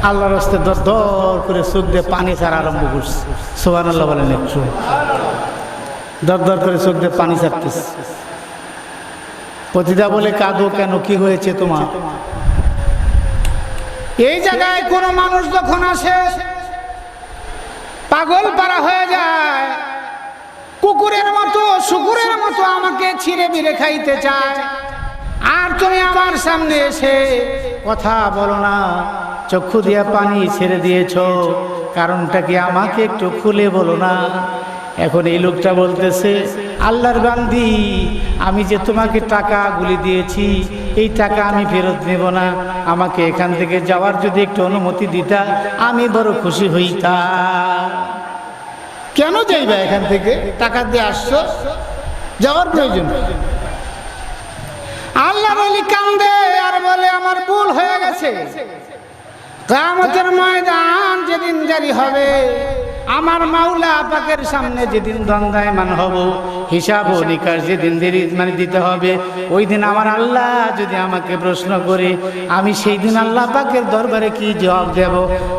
আল্লাহর রাস্তায় দর দর করে চোখ দিয়ে পানি ছাড়া আরম্ভ করছে। সুবহানাল্লাহ বলেন একটু। দর দর করে চোখ দিয়ে পানি ছাড়তেছে। পতিতা বলে, কাঁদো কেন, কি হয়েছে তোমার? এই জায়গায় কোনো মানুষ যখন আসে পাগল পারা হয়ে যায়, কুকুরের মতো, শুকুরের মতো আমাকে ছিঁড়ে বিড়ে খাইতে চায়, আর তুমি আমার সামনে এসে কথা বলো না, চক্ষু দিয়া পানি ছেড়ে দিয়েছ, কারণটা কি আমাকে একটু খুলে বলো না? এখন এই লোকটা বলতেছে, আল্লাহর বান্দি, আমি যে তোমাকে টাকাগুলি দিয়েছি, এই টাকা আমি ফেরত নেব না, আমাকে এখান থেকে যাওয়ার যদি একটু অনুমতি দিতা আমি বড় খুশি হইতাম। কেন যাইবা এখান থেকে? টাকা দিয়ে আসছো, যাওয়ার প্রয়োজন। আল্লাহ বলি কান্দে আর বলে, আমার ভুল হয়ে গেছে। কিয়ামতের ময়দান যেদিন জারি হবে, আমার মাওলা পাকের সামনে যেদিন দণ্ডায়মান হব, হিসাব ও নিকাশ যেদিন দিতে হবে, ওই দিন আমার আল্লাহ যদি আমাকে প্রশ্ন করে, আমি সেই দিন আল্লাহ পাকের দরবারে কি জবাব দেব?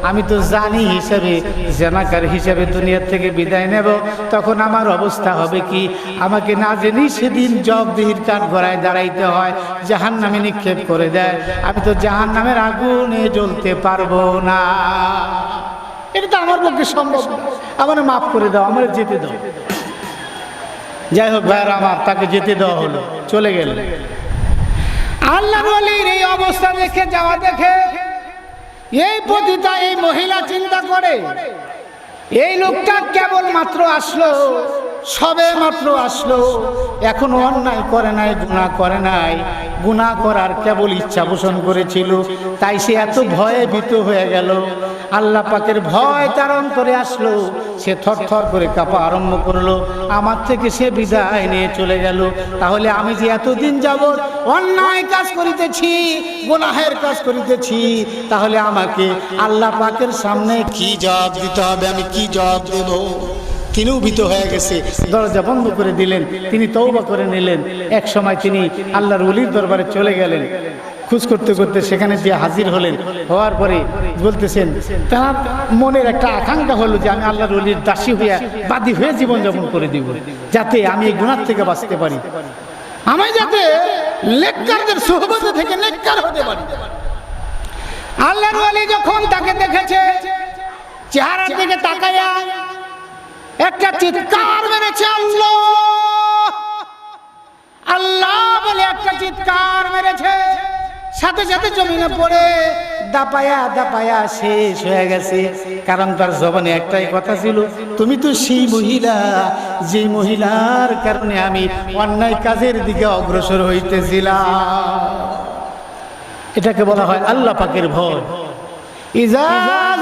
আমি তো জানি হিসাবে জানাকার হিসাবে দুনিয়ার থেকে বিদায় নেব, তখন আমার অবস্থা হবে কি? আমাকে না জেনেই সেদিন জবাবদিহির কাঠ গড়ায় দাঁড়াইতে হয়, জাহান্নামে নিক্ষেপ করে দেয়। আমি তো জাহান্নামের আগুনে জ্বলতে পারবো না। এটা তো আমার পক্ষে সম্ভব না। আমার মাফ করে দাও, আমার যেতে দাও। যাই হোক ভাইরা আমার, তাকে যেতে দেওয়া হলো, চলে গেল। আল্লাহর ওলির এই অবস্থা দেখে, যাওয়া দেখে এই পতিতা এই মহিলা চিন্তা করে, এই লোকটা কেবল মাত্র আসলো, সবে মাত্র আসলো, এখনো অন্যায় করে নাই, গুনাহ করে নাই, গুনাহ করার কেবল ইচ্ছা পোষণ করেছিল, তাই সে এত ভয়ে ভীত হয়ে গেল। আল্লাহ পাকের ভয় তার অন্তরে আসলো, সে থরথর করে কাঁপা আরম্ভ করলো। আমার থেকে সে বিদায় নিয়ে চলে গেল। তাহলে আমি যে এতদিন যাবৎ অন্যায় কাজ করিতেছি, গুনাহের কাজ করিতেছি, তাহলে আমাকে আল্লাহ পাকের সামনে কি জবাব দিতে হবে? আমি কি জবাব দেব? তিনিও ভীত হয়ে গেছে, দরজা বন্ধ করে দিলেন। তিনি তওবা করে নিলেন। এক সময় তিনি আল্লাহর ওলির দরবারে চলে গেলেন। খোঁজ করতে করতে সেখানে যে হাজির হলেন, হওয়ার পরে বলতেছেন, তার মনের একটা আকাঙ্ক্ষা হলো যে আমি আল্লাহর ওলির দাসী হয়ে, বাদী হয়ে জীবনযাপন করে দিব, যাতে আমি এই গুনাহ থেকে বাঁচতে পারি, আমি যাতে নেককারদের সোহবত থেকে নেককার হতে পারি। আল্লাহর ওলি যখন তাকে দেখেছে, চেহারার দিকে তাকায়া একটা চিৎকার মেরেছে, আল্লাহ আল্লাহ বলে একটা চিৎকার মেরেছে। সাথে সাথে জমিনে পড়ে দাপায়া দাপায়া শেষ হয়ে গেছে। কারণ তার জবানে একটাই কথা ছিল, তুমি তো সেই মহিলা, যে মহিলার কারণে আমি অন্যায় কাজের দিকে অগ্রসর হইতেছিলাম। এটাকে বলা হয় আল্লাহ পাকের ভয়। ইযা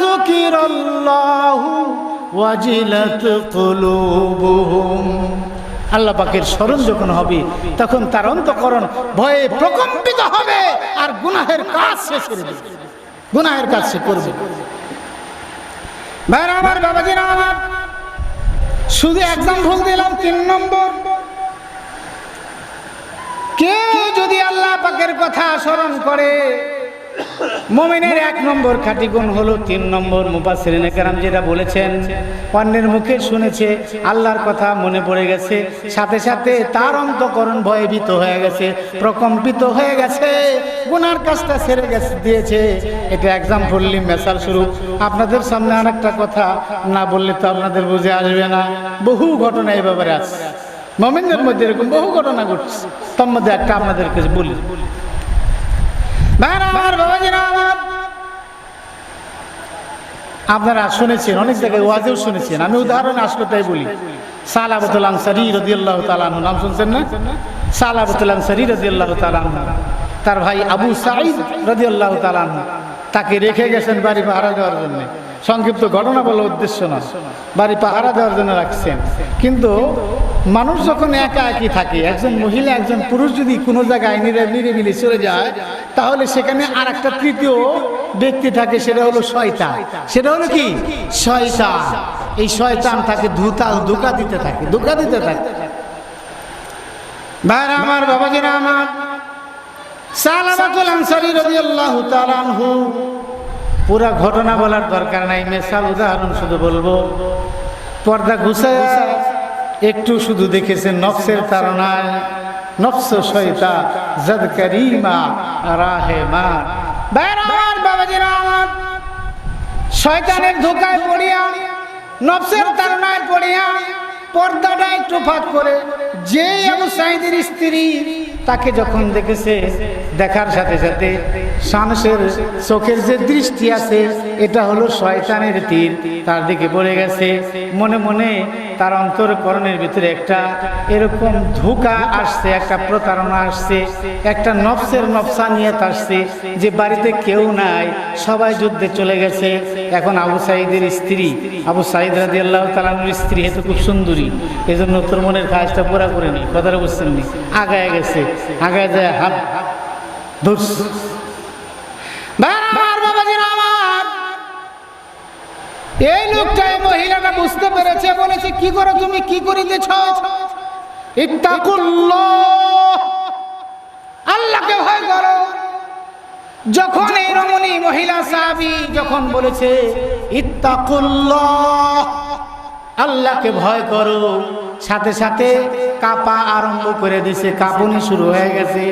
যুকিরাল্লাহু ওয়াজিলাত কুলুবুহুম, আল্লাহ পাকের স্মরণ যখন হবে, তখন তার অন্তঃকরণ ভয়ে প্রকম্পিত হবে, আর গুনাহের কাজ সে ছেড়ে দেবে, গুনাহের কাজ সে করবে। ভাইরা আমার, বাবাজিরা আমার, শুধু এক্সাম্পল দিলাম 3 নম্বর। কেউ যদি আল্লাহ পাকের কথা স্মরণ করে, মুমিনের 1 নম্বর খাঁটি গুণ হলো 3 নম্বর। মুফাসসিরিনে কেরাম যেটা বলেছেন, অন্যের মুখে শুনেছে, আল্লাহর কথা মনে পড়ে গেছে, সাথে সাথে তার অন্তঃকরণ ভয়ভীত হয়ে গেছে, প্রকম্পিত হয়ে গেছে, গুনার কাজটা ছেড়ে দিয়েছে। এটা এক্সাম্পল, মেসাল স্বরূপ। আপনাদের সামনে আরেকটা কথা না বললে তো আপনাদের বুঝে আসবে না। বহু ঘটনা এই ব্যাপারে আছে, মুমিনদের মধ্যে এরকম বহু ঘটনা ঘটছে। তার মধ্যে একটা আপনাদেরকে বলি। আপনারা শুনেছেন, অনেক জায়গায় ওয়াজেও শুনেছেন, আমি উদাহরণ আসলো তাই বলি। সালাবাতুল আনসারী রাদিয়াল্লাহু তাআলা আনহু, নাম শুনছেন না? সালাবাতুল আনসারী রাদিয়াল্লাহু তাআলা আনহু, তার ভাই আবু সাঈদ রাদিয়াল্লাহু তাআলা আনহু তাকে রেখে গেছেন বাড়ি পাহারা দেওয়ার জন্য। সংক্ষিপ্ত ঘটনা বলার উদ্দেশ্য না, বাড়ি পাহারা দেওয়ার জন্য রাখছেন। কিন্তু মানুষ যখন একা একই থাকে, একজন মহিলা একজন পুরুষ যদি কোনো জায়গায় নিরিবিলি চলে যায়, তাহলে সেখানে আর একটা তৃতীয় ব্যক্তি থাকে, সেটা হলো শয়তান। সেটা হলো কি? শয়তান। এই শয়তান তাকে ধোঁকা দিতে থাকে, ধোঁকা দিতে থাকে। ভাইরা আমার, বাবাজিরা আমার, সালাবাতুল আনসারী রাদিয়াল্লাহু তাআলা আনহু, পুরা ঘটনা বলার দরকার নাই, মেসাল উদাহরণ শুধু বলবো। পর্দা গুছায়া একটু শুধু দেখেছেন, নফসের তাড়নায়, নফস শয়তান জাদ কারীমা রাহেমা। বেরার বাবাজিরা আমার, শয়তানের ধোঁকায় পড়িয়া, নফসের তাড়নায় পড়িয়া পর্দাটা একটু ফাঁক করে যে আবু সাঈদের স্ত্রী, তাকে যখন দেখেছে, দেখার সাথে সাথে শামসের চোখের যে দৃষ্টি আছে, এটা হলো শয়তানের তীর, তার দিকে পড়ে গেছে। মনে মনে তার অন্তরকরণের ভিতরে একটা এরকম ধোঁকা আসছে, একটা প্রতারণা আসছে, একটা নফসের নফসানিয়াত আসছে যে বাড়িতে কেউ নাই, সবাই যুদ্ধে চলে গেছে। এখন আবু সাঈদের স্ত্রী, আবু সাঈদ রাদিয়াল্লাহু তাআলা আনহুর স্ত্রী এত খুব সুন্দরী, এজন্য তোর মনের কাজটা পুরা করে নি, কথাটা বুঝছেন নি? আগায় গেছে, আগায় যায় হাত ধরছে। এই লোকটা, এই মহিলাটা বুঝতে পেরেছে, বলেছে কি করো তুমি, কি করিতেছ? ইত্তাকুল্লাহ, আল্লাহকে ভয় করো। যখন এই রমণী মহিলা সাহাবী যখন বলেছে ইত্তাকুল্লাহ, আল্লাহকে ভয় করো, সাথে সাথে কাঁপা আরম্ভ করে দিয়েছে, কাঁপুনি শুরু হয়ে গেছে।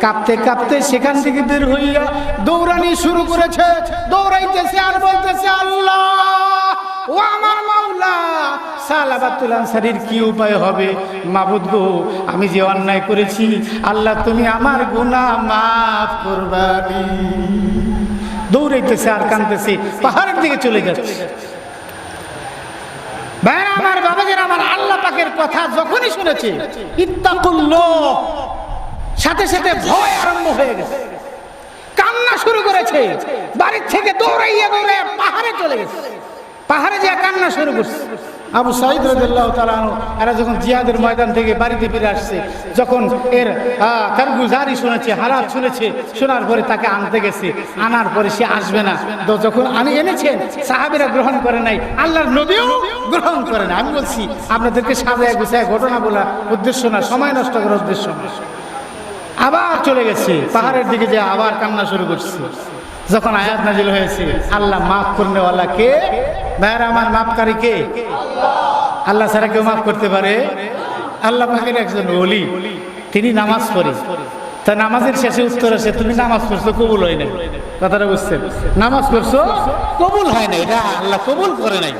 কাঁপতে কাঁপতে সেখান থেকে বের হইয়া দৌড়ানি শুরু করেছে, দৌড়াইতেছে আর বলতেছে আল্লাহ ও আমার মাওলা। সালাবাতুল আনসারীর কি উপায় হবে? মাবুদ গো, আমি যে অন্যায় করেছি, আল্লাহ তুমি আমার গুনাহ মাফ করবানি। দৌড়াইতেছে আর কাঁদতেছে, পাহাড়ের দিকে চলে যাচ্ছে। ভাই আমার, বাবাজির আমার, আল্লাহ পাকের কথা যখনই শুনেছে ইত্তাকুল্লাহ, সাথে সাথে ভয় আরম্ভ হয়ে গেছে, কান্না শুরু করেছে। বাড়ির থেকে দৌড়াইয়া দৌড়াইয়া পাহাড়ে চলে গেছে, পাহাড়ে যে কান্না শুরু করছে। আবু সাঈদ রাদিয়াল্লাহু তাআলা আনহু এরা যখন জিহাদের ময়দান থেকে বাড়িতে ফিরে আসছে, যখন এর কারগুজারি শুনেছে, হালাত শুনেছে, শোনার পরে তাকে আনতে গেছে। আনার পরে সে আসবে না, তো যখন এনেছেন সাহাবীরা গ্রহণ করে নাই, আল্লাহর নবীও গ্রহণ করে না। আমি বলছি আপনাদেরকে সাজায় গুছায় ঘটনা বলা উদ্দেশ্য না, সময় নষ্ট করার উদ্দেশ্য না। আবার চলে গেছে পাহাড়ের দিকে, যে আবার কান্না শুরু করছে। যখন আয়াত নাজিল হয়েছে আল্লাহ মাফ করনেওয়ালা কে? ভাইরা আমার, মাফকারী কে? আল্লাহ ছাড়া কেউ মাফ করতে পারে? আল্লাহ পাকের একজন ওলি, তিনি নামাজ পড়ে, তা নামাজের শেষে উত্তর আসে তুমি নামাজ পড়ছো, কবুল হয় নাই। কথাটা বুঝছেন? নামাজ পড়ছো, কবুল হয় নাই, এটা আল্লাহ কবুল করে নাই।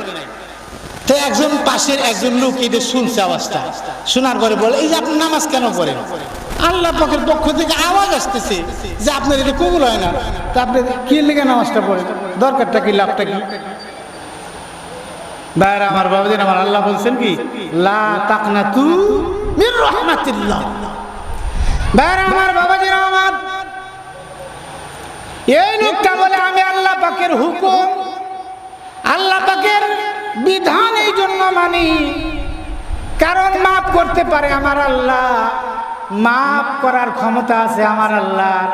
তো একজন পাশের একজন লোক এটা শুনছে, আওয়াজটা শোনার পরে বলে, এই যে আপনি নামাজ কেন পড়েন? আল্লাহ পাকের পক্ষ থেকে আওয়াজ আসতেছে যে আপনার এটা কবুল হয় না, তা আপনি কি লেগে নামাজটা পড়েন? দরকারটা কি, লাভটা কি? ভাইরা আমার, বাবাজিন আমার, আল্লাহ বলছেন কি, লা তাকনাতু মির রাহমাতিল্লাহ। ভাইরা আমার, বাবাজিন আমার, এই লোকটা বলে আমি আল্লাহ পাকের হুকুম, আল্লাহ পাকের বিধান এই জন্য মানি কারণ মাফ করতে পারে আমার আল্লাহ, মাফ করার ক্ষমতা আছে আমার আল্লাহর,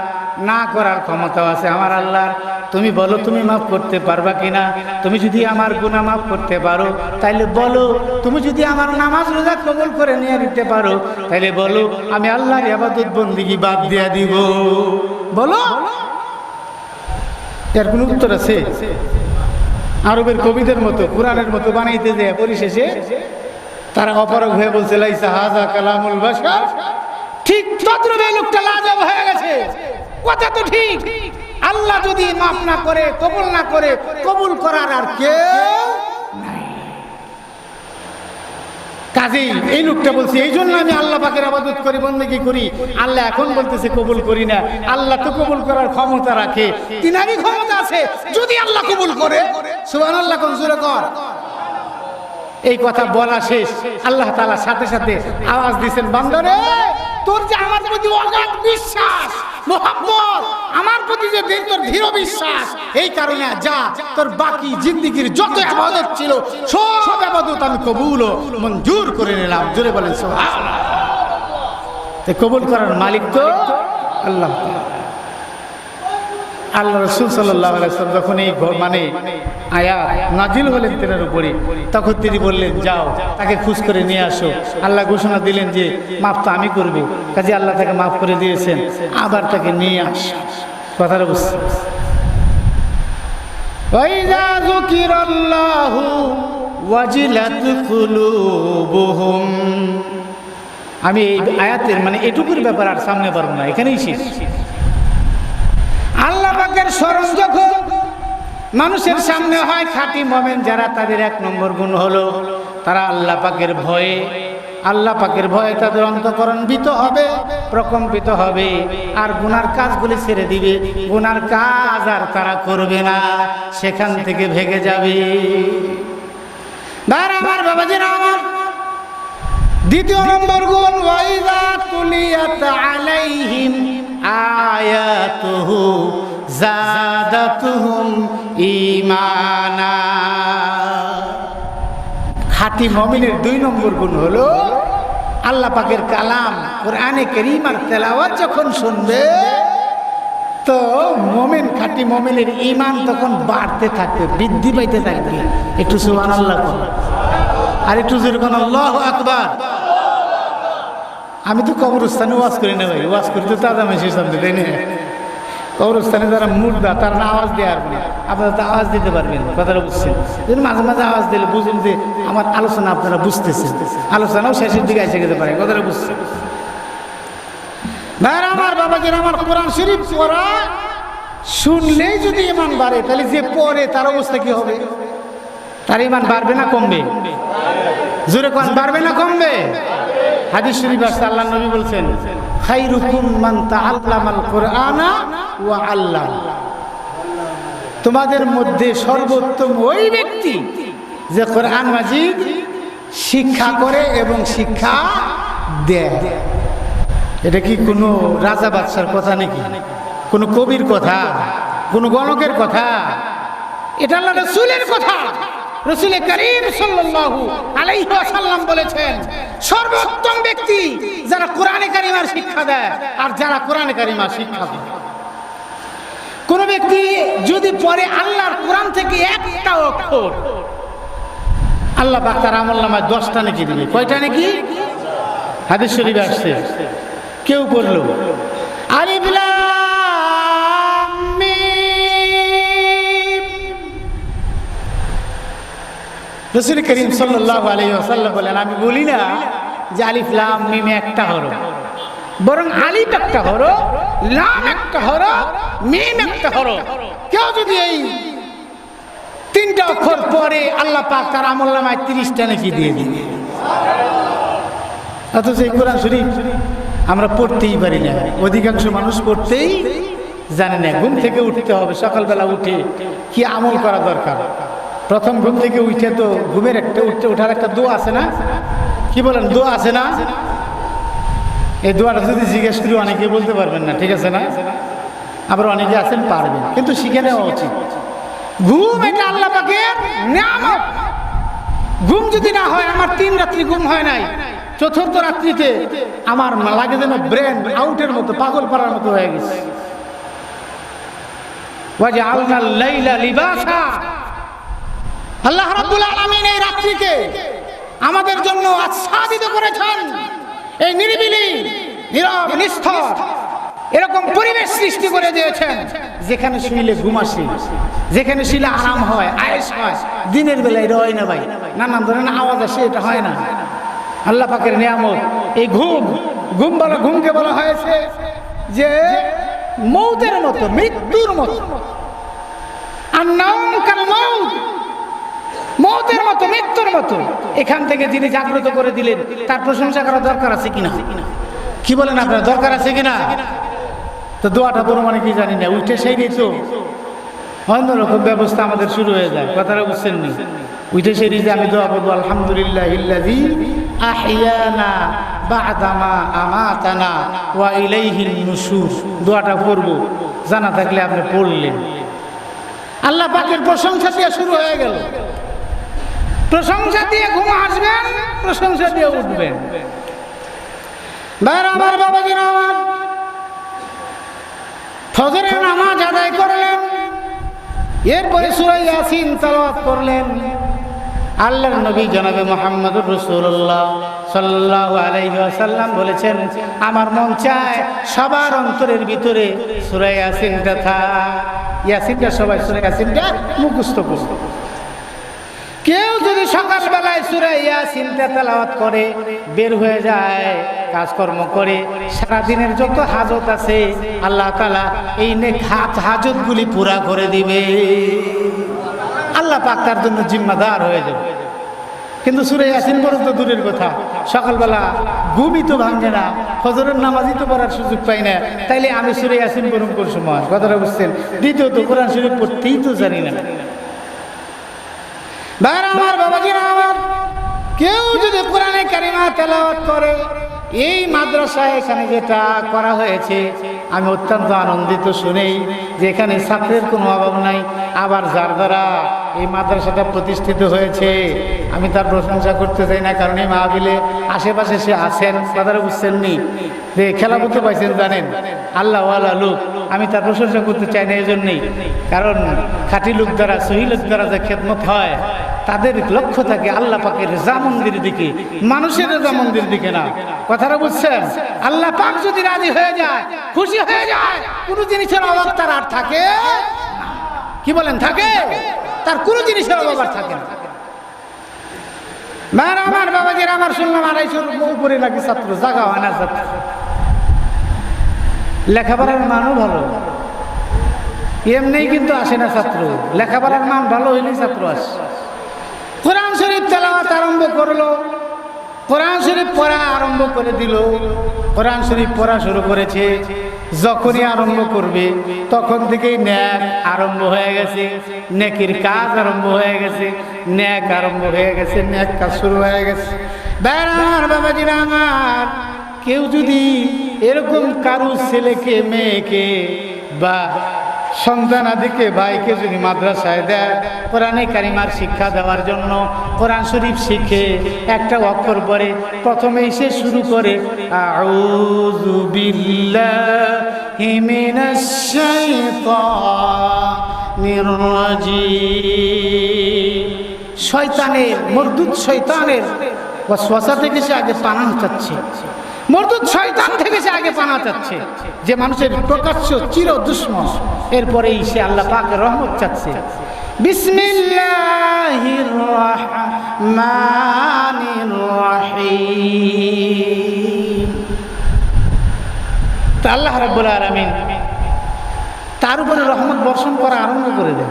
না করার ক্ষমতাও আছে আমার আল্লাহর। তুমি বলো তুমি মাফ করতে পারবা কিনা? তুমি যদি আমার গুনাহ মাফ করতে পারো তাইলে বলো, তুমি যদি আমার নামাজ রোজা কবুল করে নিয়ে নিতে পারো তাইলে বলো, আমি আল্লাহর ইবাদত বন্দেগী বাদ দিয়ে দিব। বলো, এর কোনো উত্তর আছে? আরবের কবিদের মতো, কোরআনের মতো বানাইতে যায়, পরিশেষে তারা অপারগ হয়ে বলছে লাইসা হাযা কালামুল বাশার। ঠিক তদ্রুপে লোকটা লাজবাব হয়ে গেছে, কথা তো ঠিক। আল্লাহ যদি মাফ না করে, কবুল না করে, কবুল করার আর কেউ নাই। কাজেই এই লোকটা বলছে এই জন্য আমি আল্লাহ পাকের ইবাদত করি, বন্দেগী করি। আল্লাহ এখন বলতেছে কবুল করি না। আল্লাহ তো কবুল করার ক্ষমতা রাখে, তিনারই ক্ষমতা আছে। যদি আল্লাহ কবুল করে, সুবহানাল্লাহ কোন জোরে কর। এই কথা বলা শেষ, আল্লাহ তাআলা সাথে সাথে আওয়াজ দিয়েছেন, বান্দারে তোর যে আমার প্রতি অগাধ বিশ্বাস, মোহাব্বত, আমার প্রতি যে তোর দৃঢ় বিশ্বাস, এই কারণে যা তোর বাকি জিন্দেগীর যত ইবাদত ছিল সব ইবাদত আমি কবুল ও মঞ্জুর করে নিলাম। জোরে বলেন সুবহানাল্লাহ। তে কবুল করার মালিক তো আল্লাহ তাআলা। আল্লাহ রাসূল সাল্লাল্লাহু আলাইহি ওয়াসাল্লাম যখন এই মানে আয়াত নাজিল হলেন তেনার উপরে, তখন তিনি বললেন যাও তাকে খুঁজ করে নিয়ে আসো। আল্লাহ ঘোষণা দিলেন যে মাফ তো আমি করব, কাজে আল্লাহ তাকে মাফ করে দিয়েছেন, আবার তাকে নিয়ে আস। কথাটা বুঝছি? ওয়াইযা যুকিরাল্লাহু ওয়াজিলাত কুলুবুহুম। আমি এই আয়াতের মানে এটুকুর ব্যাপার আর সামনে পারবো না, এখানেই শেষ। আল্লাহ পাকের স্মরণ যখন মানুষের সামনে হয়, খাঁটি মুমিন যারা, তাদের এক নম্বর গুণ হলো তারা আল্লাহ পাকের ভয়ে, আল্লাহ পাকের ভয়ে তাদের অন্তঃকরণ ভীত হবে, প্রকম্পিত হবে, আর গুনার কাজগুলি ছেড়ে দিবে। গুনার কাজ আর তারা করবে না, সেখান থেকে ভেগে যাবে। আমার বাবাজিরা আমার, দ্বিতীয় নম্বর গুণ, ওয়াইযা তুলিয়াত আলাইহিম আয়াতুহু যাদাতুহুম ঈমানা। খাঁটি মুমিনের দুই নম্বর গুণ হলো আল্লাহ পাকের কালাম কোরআনে কারীম আর তেলাওয়াত যখন শুনবে, তো মোমেন, খাঁটি মোমেনের ঈমান তখন বাড়তে থাকবে, বৃদ্ধি পাইতে থাকবে। একটু সুবহানাল্লাহ করো, আর একটু যেরকম আল্লাহু আকবার। আমি তো কবরস্থানে ওয়াজ করি না ভাই, ওয়াজ করি তো তাজা মেশির সামনে, তাই না? কবরস্থানে যারা মুর্দা তারা না আওয়াজ দিয়ে আসবে না, আপনারা তো আওয়াজ দিতে পারবেন, কথাটা বুঝছেন? মাঝে মাঝে আওয়াজ দিলে বুঝুন যে আমার আলোচনা আপনারা বুঝতেছেন, আলোচনাও শেষের দিকে এসে যেতে পারে, কথাটা বুঝছেন? ভাইরা আমার, বাবাজির আমার, কোরআন শরীফ পড়া শুনলেই যদি ঈমান বাড়ে, তাহলে যে পড়ে তার অবস্থা কি হবে? তার ঈমান বাড়বে না কমবে? জোরে কোন, বাড়বে না কমবে? হাদিস শরীফ আছে, আল্লাহর নবী বলছেন, খায়রুকুম মান তাআল্লামাল কুরআনা ওয়া আল্লাম। তোমাদের মধ্যে সর্বোত্তম ওই ব্যক্তি যে কোরআন মাজিদ শিক্ষা করে এবং শিক্ষা দেয়। এটা কি কোনো রাজা বাদশার কথা নাকি? কোনো কবির কথা? কোনো গণকের কথা? এটা আল্লাহ রাসূলের কথা। রাসূল করিম সাল্লাল্লাহু আলাইহি ওয়াসাল্লাম বলেছেন, সর্বোত্তম ব্যক্তি যারা কোরআনে কারিমার শিক্ষা দেয় আর যারা কোরআনে কারিমার শিক্ষা দেয়। কোন ব্যক্তি যদি পড়ে আল্লাহর কোরআন থেকে একটা অক্ষর, আল্লাহ পাক তার আমলনামায় 10টা নেকি দিবে। কয়টা নেকি? হাদিস শরীফে আসছে। কেউ পড়লো আলিফ লাম মিম, রাসূল করিম সাল্লাল্লাহু আলাইহি ওয়াসাল্লাম বলেন, আমি বলি না যে আলিফ লাম মিম একটা হরফ, বরং আলিফ একটা হরফ, লাম একটা হরফ, মিম একটা হরফ। কেউ যদি এই 3টা অক্ষর পড়ে, আল্লাহ পাক তার আমলনামায় 30টা নেকি দিয়ে দিবে। অথচ এই কোরআন শরীফ আমরা পড়তেই পারি না, অধিকাংশ মানুষ পড়তেই জানে না। ঘুম থেকে উঠতে হবে, সকালবেলা উঠে কি আমল করা দরকার? প্রথম ঘুম থেকে উঠে তো ঘুমের একটা ওঠার একটা দোয়া আছে না? কি বলেন, দোয়া আছে না? এই দোয়াটা যদি জিজ্ঞেস করি অনেকে বলতে পারবেন না, ঠিক আছে না? আবার অনেকে আছেন পারবেন, কিন্তু শিখে নেওয়া উচিত। ঘুম এটা আল্লাহ পাকের নিয়ামত। ঘুম যদি না হয়, আমার 3 রাত্রি ঘুম হয় নাই, 4র্থ রাত্রিতে আমার লাগে যেন ব্রেন আউটের মতো, পাগল পাড়ার মতো হয়ে গেছে। ওয়াজআলনাল লাইলা লিবাসা, আল্লাহ রাব্বুল আলামিন এই রাত্রিকে আমাদের জন্য আচ্ছাদিত করেছেন। এই নিরিবিলি, নীরব, নিস্তর এরকম পরিবেশ সৃষ্টি করে দিয়েছেন যেখানে শুইলে ঘুম আসে, যেখানে শুইলে আরাম হয়, আয়েশ হয়। দিনের বেলায় এটা হয় না ভাই, নানান ধরনের আওয়াজ আসে, এটা হয় না। আল্লাহ পাকের নিয়ামত এই ঘুম। ঘুমকে বলা হয়েছে যে মৌতের মতো, মৃত্যুর মতো। আন-নাওম কাল-মাউত, মৌতের মতো, মৃত্যুর মতো। এখান থেকে যিনি জাগ্রত করে দিলেন তার প্রশংসা করা দরকার আছে কিনা? কি বলেন আপনার, দরকার আছে কিনা? তো দোয়াটা বড় মানে কি জানি না, উঠে সেই তো অন্যরকম ব্যবস্থা আমাদের শুরু হয়ে যায়, কথাটা বুঝছেন নি? উঠে সেই যে আমি দোয়া করবো, আলহামদুলিল্লাহিল্লাযী আহইয়ানা বা'দা মা আমাতানা ওয়া ইলাইহিন নুশুর। দোয়াটা পড়বো, জানা থাকলে আপনি পড়লেন। আল্লাহ পাকের প্রশংসা দিয়ে শুরু হয়ে গেল। প্রশংসা দিয়ে ঘুম আসবেন, প্রশংসা দিয়ে উঠবেন। ভাইরা আমার, বাবাজিরা আমার, ফজরের নামাজ আদায় করলেন, এরপরে সূরা ইয়াসিন তেলাওয়াত করলেন। আল্লাহর নবী জনাবে মুহাম্মদুর রাসূলুল্লাহ সাল্লাল্লাহু আলাইহি ওয়াসাল্লাম বলেছেন, আমার মন চায় সবার অন্তরের ভিতরে সূরা ইয়াসিনটা থাক। ইয়াসিনটা সবাই সূরা ইয়াসিনটা মুখস্থ করুন। কেউ যদি সকালবেলায় সূরা ইয়াসিনটা তেলাওয়াত করে, বের হয়ে যায়, কাজকর্ম করে, সারাদিনের যত হাজত আছে আল্লাহ তাআলা এই নেক হাজতগুলি পুরা করে দিবে। আল্লাহ পাক তার জন্য জিম্মাদার হয়ে যাবে। কিন্তু সূরা ইয়াসিন পড়া তো দূরের কথা, সকালবেলা ঘুমই তো ভাঙে না, ফজরের নামাজই তো পড়ার সুযোগ পাই না, তাইলে আমি সূরা ইয়াসিন পড়ুম কোন সময়? কথাটা বুঝছেন? দ্বিতীয়ত কোরআন শরীফ পড়তেই তো জানি না। ভাইরা আমার, বাবাজিরা আমার, কেউ যদি কোরআনে কারিমা তেলাওয়াত করে, এই মাদ্রাসায় এখানে যেটা করা হয়েছে আমি অত্যন্ত আনন্দিত শুনেই, যে এখানে ছাত্রের কোনো অভাব নাই। আবার যার দ্বারা এই মাদ্রাসাটা প্রতিষ্ঠিত হয়েছে আমি তার প্রশংসা করতে চাই না, কারণ এই মাহফিলে আশেপাশে সে আছেন, কথাটা বুঝছেন নি? যে খেলাপুতো পাইছেন জানেন, আল্লাহওয়ালা লোক, আমি তার প্রশংসা করতে চাই না, এই জন্যেই কারণ খাঁটি লোক দ্বারা সহি লোক দ্বারা যে খেদমত হয় তাদের লক্ষ্য থাকে আল্লাহ পাকের রেজা মন্দির দিকে, মানুষের রেজা মন্দির দিকে না। কথাটা বুঝছেন? আল্লাহ পাক যদি রাজি হয়ে যায়, খুশি হয়ে যায়, কোনো জিনিসের অভাব তার আর থাকে না। কি বলেন? থাকে? তার কোনো জিনিসের অভাব আর থাকে না। আমার বাবাজির, আমার শুনলাম 250 উপরে নাকি ছাত্র, জাগা হয় না ছাত্র। লেখাপড়ার মানও ভালো, এমনি কিন্তু আসে না ছাত্র। লেখাপড়ার মান ভালো হইলেই ছাত্র আসে। কোরআন শরীফ তেলাওয়াত আরম্ভ করলো, কোরআন শরীফ পড়া আরম্ভ করে দিল। কোরআন শরীফ পড়া শুরু করেছে, যখনই আরম্ভ করবে তখন থেকেই ন্যাক আরম্ভ হয়ে গেছে, নেকির কাজ আরম্ভ হয়ে গেছে, ন্যাক আরম্ভ হয়ে গেছে, ন্যাক কাজ শুরু হয়ে গেছে। বেড়ার বাবাজিরা আমার, কেউ যদি এরকম কারু ছেলেকে, মেয়েকে বা সন্তানাদিকে, ভাইকে যদি মাদ্রাসায় দেয় কোরআনে কারিমার শিক্ষা দেওয়ার জন্য, কোরআন শরীফ শিখে একটা অক্ষর পরে প্রথমেই সে শুরু করে আউযু বিল্লাহি মিনাশ শাইতানির রাজিম। শয়তানের, মরদুদ শয়তানের ওয়াসওয়াসা থেকে সে আগে পানাহ চাচ্ছে, মরদুদ শয়তান থেকে সে আগে পানাহ চাচ্ছে, যে মানুষের প্রকাশ্য চির দুশমন। এরপরেই সে আল্লাহ পাকের রহমত চাচ্ছে। বিসমিল্লাহির রহমানির রহিম। তা আল্লাহ রাব্বুল আলামিন তার উপরে রহমত বর্ষণ করা আরম্ভ করে দেন।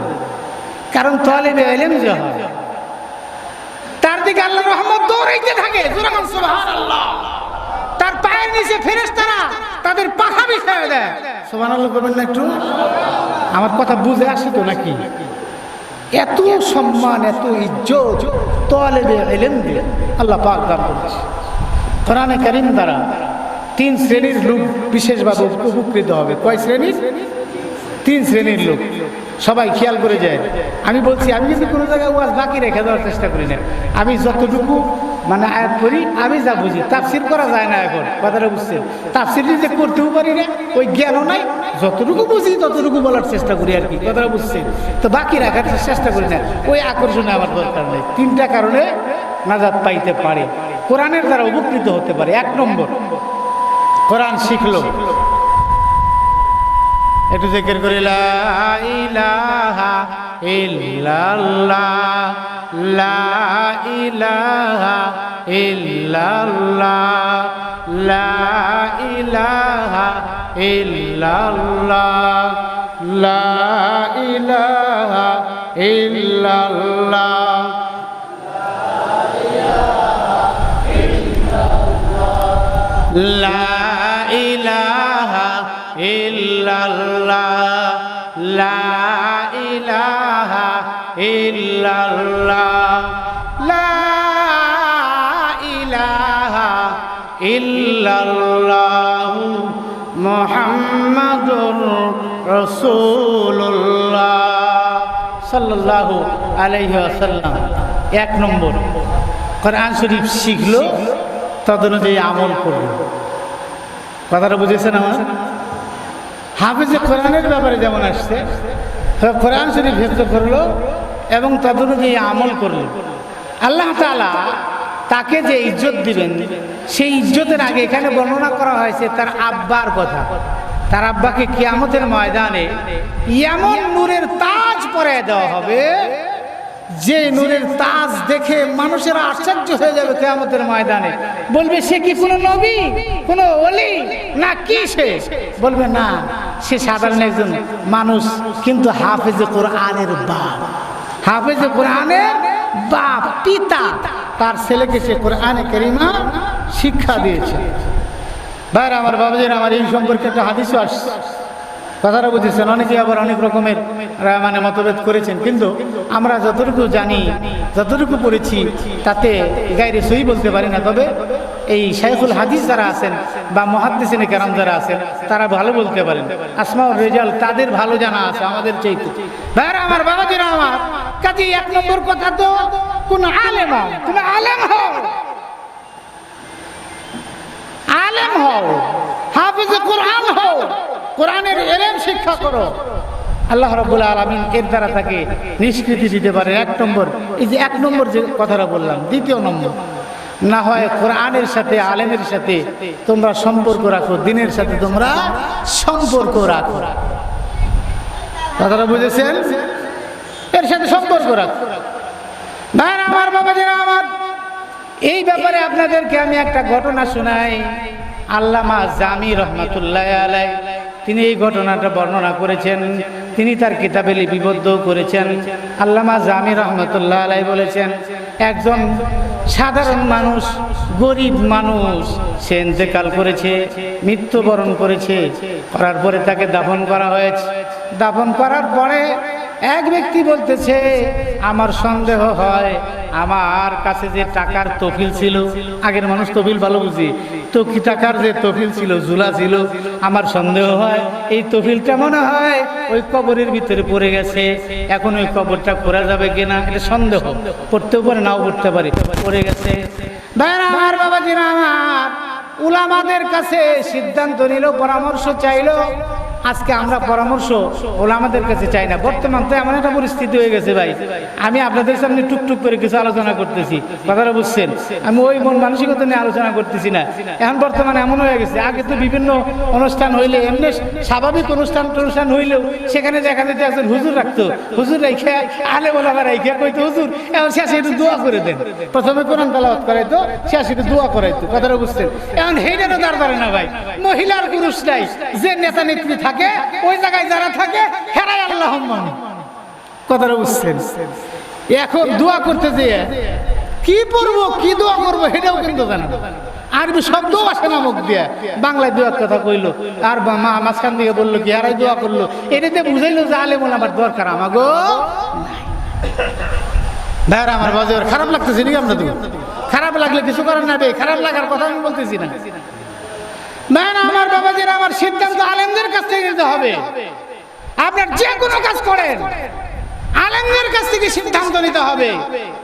কারণ তালিবে ইলম যে হয় তার দিকে আল্লাহর রহমত দৌড়াইতে থাকে। সুবহানাল্লাহ। তার পায়ের নিচে ফেরেশতারা তাদের পাখা বিছিয়ে দেয়। সুবহানাল্লাহ করবেন না একটু? আমার কথা বুঝে আসে তো নাকি? এত সম্মান, এত ইজ্জত তালিবে ইলম দিয়ে আল্লাহ পাক দান করেছে। কোরআনে কারীম দ্বারা 3 শ্রেণীর লোক বিশেষভাবে উপকৃত হবে। কয় শ্রেণীর? 3 শ্রেণীর লোক। সবাই খেয়াল করে যায়। আমি বলছি, আমি কিন্তু কোনো জায়গায় ওয়াজ বাকি রেখে দেওয়ার চেষ্টা করি না। আমি যতটুকু মানে আয়াত করি, আমি যা বুঝি। তাফসির করা যায় না এখন, কথাটা বুঝছেন? তাফসির নিজে করতেও পারি না, ওই জ্ঞানও নাই। যতটুকু বুঝি ততটুকু বলার চেষ্টা করি আর কি, কথাটা বুঝছেন? তো বাকি রাখার চেষ্টা করি না, ওই আকর্ষণে আমার দরকার নেই। 3টা কারণে নাজাত পাইতে পারে, কোরআনের দ্বারা উপকৃত হতে পারে। 1 নম্বর, কোরআন শিখলো। একটু জিকির করি, লা ইলাহা ইল্লাল্লাহ, লা ইলাহা ইল্লাল্লাহ, লা ইলাহা ইল্লাল্লাহ, লা ইলাহা ইল্লাল্লাহ, লা ইলাহা ইল্লাল্লাহ, লা ইলাহা ইল্লাল্লাহ, লা ইলাহা ইল্লাল্লাহ, মুহাম্মাদুর রাসূলুল্লাহ সাল্লাল্লাহু আলাইহি ওয়াসাল্লাম। 1 নম্বর, কোরআন শরীফ শিখলো, তদনুযায়ী আমল করলো। কথাটা বুঝেছেন আমার? হাফেজে কোরআনের ব্যাপারে যেমন আসছে, কোরআন শরীফ হিফজ করলো এবং তদনুযায়ী আমল করলো। আল্লাহ তাআলা তাকে যে ইজ্জত দিবেন, সেই ইজ্জতের আগে এখানে বর্ণনা করা হয়েছে তার আব্বার কথা। তার আব্বাকে কিয়ামতের ময়দানে এমন নূরের তাজ পরায় দেওয়া হবে, যে নূরের তাজ দেখে মানুষেরা আশ্চর্য হয়ে যাবে কিয়ামতের ময়দানে। বলবে, সে কি কোনো নবী, কোনো ওলি, না কি? সে বলবে, না, সে সাধারণ একজন মানুষ, কিন্তু হাফেজে কোরআনের বাপ। হাফেজে কোরআনের বাপ, পিতা, তার ছেলেকে সে কোরআনে কারিমা শিক্ষা দিয়েছে। ভাইরা আমার, বাবাজিরা আমার, এই সম্পর্কে একটা হাদিসও আসছে। কথাটা বুঝেছেন? অনেকে আবার অনেক রকমের মানে মতভেদ করেছেন, কিন্তু আমরা যতটুকু জানি, যতটুকু পড়েছি, তাতে গায়রে সহি বলতে পারি না। তবে এই শাইখুল হাদিস যারা আছেন বা মুহাদ্দিসিনে কেরাম যারা আছেন, তারা ভালো বলতে পারেন। আসমাউর রিজাল তাদের ভালো জানা আছে আমাদের চাইতে। ভাইরা আমার, বাবাজিরা আমার, কাজে 1 নম্বর কথা, তো কোন আলেম হও, তুমি আলেম হও, আলেম হও, হাফেজে কোরআন হও, কোরআনের এলেম শিক্ষা করো। আল্লাহ রাব্বুল আলামিন এর দ্বারা তাকে নিষ্কৃতি দিতে পারে। এক নম্বর, এই যে এক নম্বর যে কথাটা বললাম, দ্বিতীয় নম্বর, না হয় কোরআনের সাথে আলেমের সাথে তোমরা সম্পর্ক রাখো, দিনের সাথে তোমরা সম্পর্ক রাখো। কথাটা বুঝেছেন? এর সাথে সম্পর্ক রাখো। ভাইরা আমার, বাবাজিরা আমার, এই ব্যাপারে আপনাদেরকে আমি একটা ঘটনা শোনাই। আল্লামা জামি রহমাতুল্লাহ আলাইহি তিনি এই ঘটনাটা বর্ণনা করেছেন, তিনি তার কিতাবে লিপিবদ্ধ করেছেন। আল্লামা জামি রহমাতুল্লাহ আলাইহি বলেছেন, একজন সাধারণ মানুষ, গরিব মানুষ, সে ইন্তেকাল করেছে, মৃত্যুবরণ করেছে। করার পরে তাকে দাফন করা হয়েছে। দাফন করার পরে এক ব্যক্তি বলতেছে, আমার সন্দেহ হয় আমার কাছে যে টাকার তফিল ছিল, আগের মানুষ তফিল ভালো বুঝি, তো কি টাকার যে তফিল ছিল, ঝুলা ছিল, আমার সন্দেহ হয় এই তফিলটা মনে হয় ওই কবরের ভিতরে পড়ে গেছে। এখন ওই কবরটা খোঁড়া যাবে কিনা এটা সন্দেহ, পড়তেও পারে নাও পড়তে পারে, পড়ে গেছে। ভাইরা আমার, বাবাজিরা আমার, উলামাদের কাছে সিদ্ধান্ত নিল, পরামর্শ চাইলো। আজকে আমরা পরামর্শ ওলামাদের কাছে চাই না। বর্তমান তো এমন একটা পরিস্থিতি হয়ে গেছে ভাই, আমি আপনাদের সামনে টুকটুক করে কিছু আলোচনা করতেছি, কথাটা বুঝছেন? আমি ওই মন মানসিকতা নিয়ে আলোচনা করতেছি না। এখন বর্তমানে এমন হয়ে গেছে, আগে তো বিভিন্ন অনুষ্ঠান হইলে, এমনি স্বাভাবিক অনুষ্ঠান হইলেও সেখানে দেখা যেত একজন হুজুর রাখতো, হুজুর রাইখা আলে ওলামা রাইখা কইতো হুজুর এখন শেষে একটু দোয়া করে দেন। প্রথমে কোরআন তেলাওয়াত করাইতো, শেষে একটু দোয়া করাইতো, কথাটা বুঝছেন? এখন হেইটারও দাঁড় না ভাই, মহিলার পুরুষ নাই, যে নেতা নেত্রী থাকে ওই জায়গায় যারা থাকে হেরাই আল্লাহ, কথাটা বুঝছেন? এখন দোয়া করতে যেয়ে কি পড়বো, কি দোয়া করবো সেটাও কিন্তু জানা না। আরবি শব্দ আসে না মুখ দিয়ে, বাংলায় দোয়ার কথা কইলো, আর মা মাঝখান দিয়ে বললো কি হারাই দোয়া করলো, এটাতে বুঝাইলো যে আলেম ওলামার দরকার আমাগো। ভাইরা আমার, বাজার খারাপ লাগতেছে নাকি? আমরা তো খারাপ লাগলে কিছু করার না, খারাপ লাগার কথা আমি বলতেছি না। ভাইরা আমার, বাবাজিরা আমার, সিদ্ধান্ত আলেমদের কাছ থেকে নিতে হবে। আপনার যে কোনো কাজ করেন আলেমদের কাছ থেকে সিদ্ধান্ত নিতে হবে,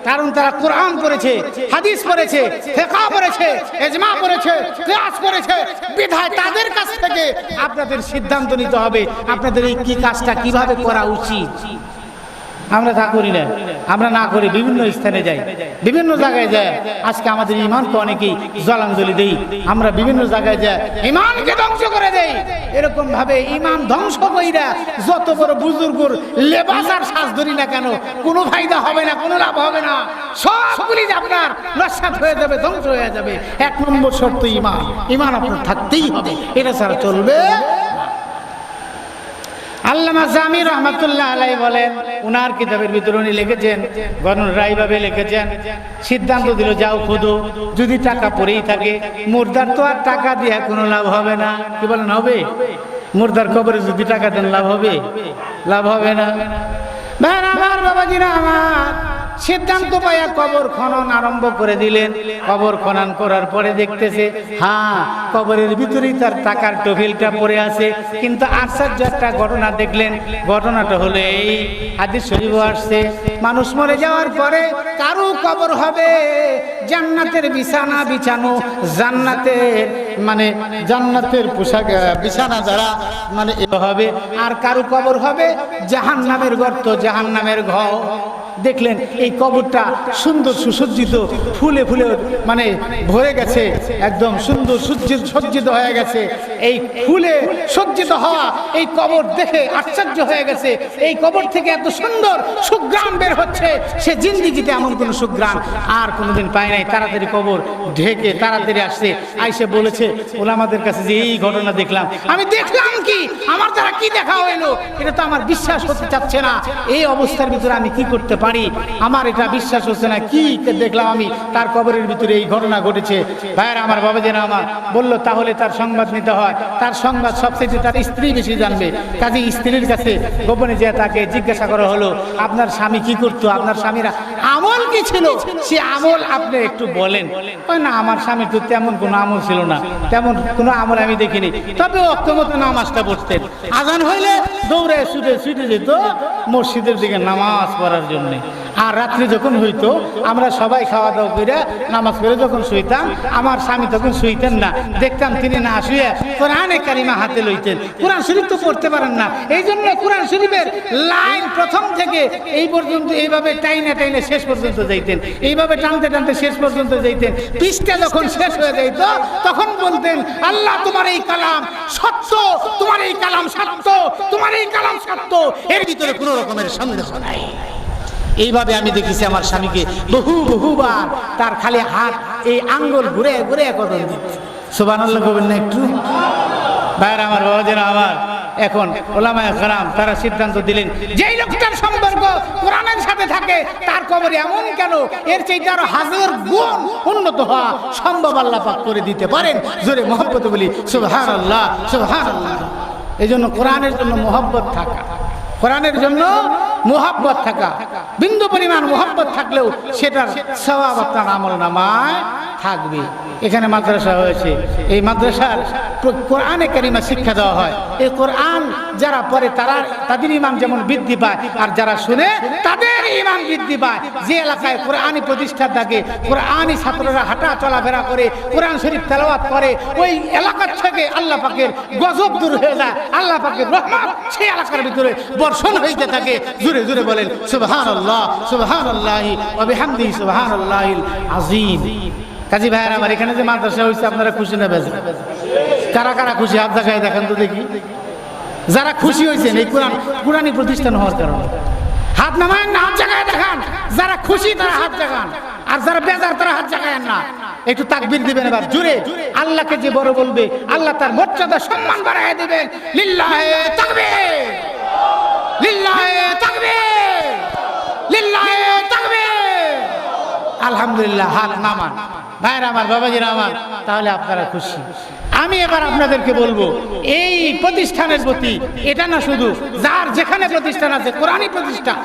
কারণ তারা কোরআন পড়েছে, হাদিস পড়েছে, ফিকহ পড়েছে, ইজমা পড়েছে, কিয়াস পড়েছে, বিধায় তাদের কাছ থেকে আপনাদের সিদ্ধান্ত নিতে হবে আপনাদের এই কি কাজটা কিভাবে করা উচিত। আমরা তা করি না, আমরা না করি বিভিন্ন স্থানে যাই, বিভিন্ন জায়গায় যাই। আজকে আমাদের ইমানকে অনেকেই জলাঞ্জলি দেই, আমরা বিভিন্ন জায়গায় যাই ইমানকে ধ্বংস করে দেই। এরকম ভাবে ইমান ধ্বংস কইরা যত বড় বুজুর্গর লেবাস আর সাজ ধরি না কেন, কোনো ফায়দা হবে না, কোনো লাভ হবে না, সবগুলি আপনার নস্যাৎ হয়ে যাবে, ধ্বংস হয়ে যাবে। এক নম্বর শর্ত ইমান, ইমান আপনার থাকতেই হবে, এটা ছাড়া চলবে। আল্লামা জামি রহমাতুল্লাহ আলাইহি বলেন, উনার কিতাবের ভিতরে উনি লিখেছেন, গণনা এইভাবে লিখেছেন, সিদ্ধান্ত দিল যাও খুদো, যদি টাকা পড়েই থাকে, মুর্দার তো আর টাকা দিয়ে কোনো লাভ হবে না। কি বলেন, হবে? মুর্দার কবরে যদি টাকা দেন লাভ হবে? লাভ হবে না। ভাইরা আমার, বাবাজিরা আমার, সিদ্ধান্ত পাইয়া কবর খনন আরম্ভ করে দিলেন। কবর খনন করার পরে দেখতেছে, হ্যাঁ, কবরের ভিতরেই তার টাকার টফিলটা পড়ে আছে। কিন্তু আশ্চর্য একটা ঘটনা দেখলেন। ঘটনাটা হলো এই, হাদিস শরীফে আসছে, মানুষ মরে যাওয়ার পরে কারো কবর হবে জান্নাতের বিছানা বিছানো, জান্নাতের মানে জান্নাতের পোশাক বিছানা যারা মানে হবে, আর কারো কবর হবে জাহান্নামের গর্ত, জাহান্নামের ঘর। দেখলেন এই কবরটা সুন্দর সুসজ্জিত, ফুলে ফুলে মানে ভরে গেছে, একদম সুন্দর সজ্জিত হয়ে গেছে। এই ফুলে সজ্জিত হওয়া এই কবর দেখে আশ্চর্য হয়ে গেছে, এই কবর থেকে এত সুন্দর সুঘ্রাণ বের হচ্ছে, সে জিন্দিগিতে এমন কোন সুঘ্রাণ আর কোনোদিন পায় নাই। তাড়াতাড়ি কবর ঢেকে তাড়াতাড়ি আসছে, আইসে বলেছে ওলামাদের কাছে যে এই ঘটনা দেখলাম, আমি দেখলাম কি, আমার দ্বারা কি দেখা হইলো, এটা তো আমার বিশ্বাস হতে চাচ্ছে না। এই অবস্থার ভিতরে আমি কি করতে পারি, আমার এটা বিশ্বাস হচ্ছে না, কি দেখলাম আমি, তার কবরের ভিতরে এই ঘটনা ঘটেছে। ভাইরা আমার, বাবাজিরা আমার, বললো তাহলে তার সংবাদ নিতে হয়। তার সংবাদ সবচেয়ে তার স্ত্রী বেশি জানবে, কাজে স্ত্রীর কাছে গোপনে যে তাকে জিজ্ঞাসা করা হলো, আপনার স্বামী কি করতো, আপনার স্বামীরা আমল কি ছিল, সে আমল আপনি একটু বলেন। না, আমার স্বামী তো তেমন কোনো আমল ছিল না, তেমন কোনো আমল আমি দেখিনি, তবে অক্ষমতো নামাজটা পড়তেন, আজান হইলে দৌড়ে ছুটে যেত মসজিদের দিকে নামাজ পড়ার জন্য। আর রাত্রি যখন হইতো আমরা সবাই খাওয়া দাওয়া করে নামাজ পড়ে যখন শুইতাম, আমার স্বামী তখন শুইতেন না, দেখতাম তিনি না শুয়ে কোরআনে কারিমা হাতে লইতেন। কোরআন শরীফ তো পড়তে পারেন না, এই জন্য কোরআন শরীফের লাইন প্রথম থেকে এই পর্যন্ত এইভাবে টাইনে টাইনে শেষ পর্যন্ত যাইতেন, এইভাবে টানতে টানতে শেষ পর্যন্ত যাইতেন। পৃষ্ঠা যখন শেষ হয়ে যাইত তখন বলতেন, আল্লাহ তোমার এই কালাম সত্য, তোমার এই কালাম সত্য, তোমার এই কালাম সত্য, এর ভিতরে কোনো রকমের সন্দেহ নাই। এইভাবে আমি দেখেছি আমার স্বামীকে বহুবার তার খালি হাত এই আঙ্গুল ঘুরে ঘুরে কদম দিচ্ছে। সুবহানাল্লাহ কবেন না একটু? ভাইরা আমার, বাবাজিরা আমার, এখন ওলামায়ে কেরাম তারা সিদ্ধান্ত দিলেন যেই লোকটার সম্পর্ক কোরআনের সাথে থাকে তার কবরে এমন কেন, এর চাইতে আরো হাজার গুণ উন্নত হওয়া সম্ভব আল্লাহ পাক করে দিতে পারেন। জোরে মহব্বত বলি সুবহানাল্লাহ, সুবহানাল্লাহ। এই জন্য কোরআনের জন্য মহব্বত থাকা, কোরআনের জন্য মোহাব্বত থাকা, বিন্দু পরিমাণ মোহাব্বত থাকলেও সেটার সওয়াব আপনার আমলনামায় থাকবে। এখানে মাদ্রাসা হয়েছে, এই মাদ্রাসার কোরআনে কারিমা শিক্ষা দেওয়া হয়। এই কোরআন যারা পড়ে তাদের ঈমান যেমন বৃদ্ধি পায়, আর যারা শুনে তাদের ঈমান বৃদ্ধি পায়। যে এলাকায় কোরআনি প্রতিষ্ঠা থাকে, কোরআনি ছাত্ররা হাঁটা চলাফেরা করে, কোরআন শরীফ তেলাওয়াত করে, ওই এলাকার থেকে আল্লাহ পাকের গজব দূর হয়ে যায়, আল্লাহ পাকের রহমত সেই এলাকার ভিতরে বর্ষণ হইতে থাকে। জোরে জোরে বলেন সুবহানাল্লাহ, সুবহানাল্লাহি ওয়া বিহামদিহি সুবহানাল্লাহিল আযীম। কাজী ভাইয়েরা আমার, এখানে যে মাদ্রাসা হয়েছে আপনারা খুশি না বেজার? কারা কারা খুশি হাত দেখায় দেখান তো দেখি। যারা খুশি হয়েছেন এই কোরআনি প্রতিষ্ঠান হওয়ার কারণে হাত নামায় না, হাত জায়গায় দেখান। যারা খুশি তারা হাত জাগান, আর যারা বেজার তারা হাত জাগায় না। একটু তাকবীর দিবেন এবার জোরে। আল্লাহকে যে বড় বলবে আল্লাহ তার মর্যাদা সম্মান বাড়ায় দিবেন। লিল্লাহি তাকবীর, লিল্লাহি তাকবীর, লিল্লাহি তাকবীর। আলহামদুলিল্লাহ। হাত নামান ভাইরা আমার, বাবাজিরা আমার, তাহলে আপনারা খুশি। আমি এবার আপনাদেরকে বলবো এই প্রতিষ্ঠানের প্রতি, এটা না শুধু যার যেখানে প্রতিষ্ঠান আছে কোরআনী প্রতিষ্ঠান,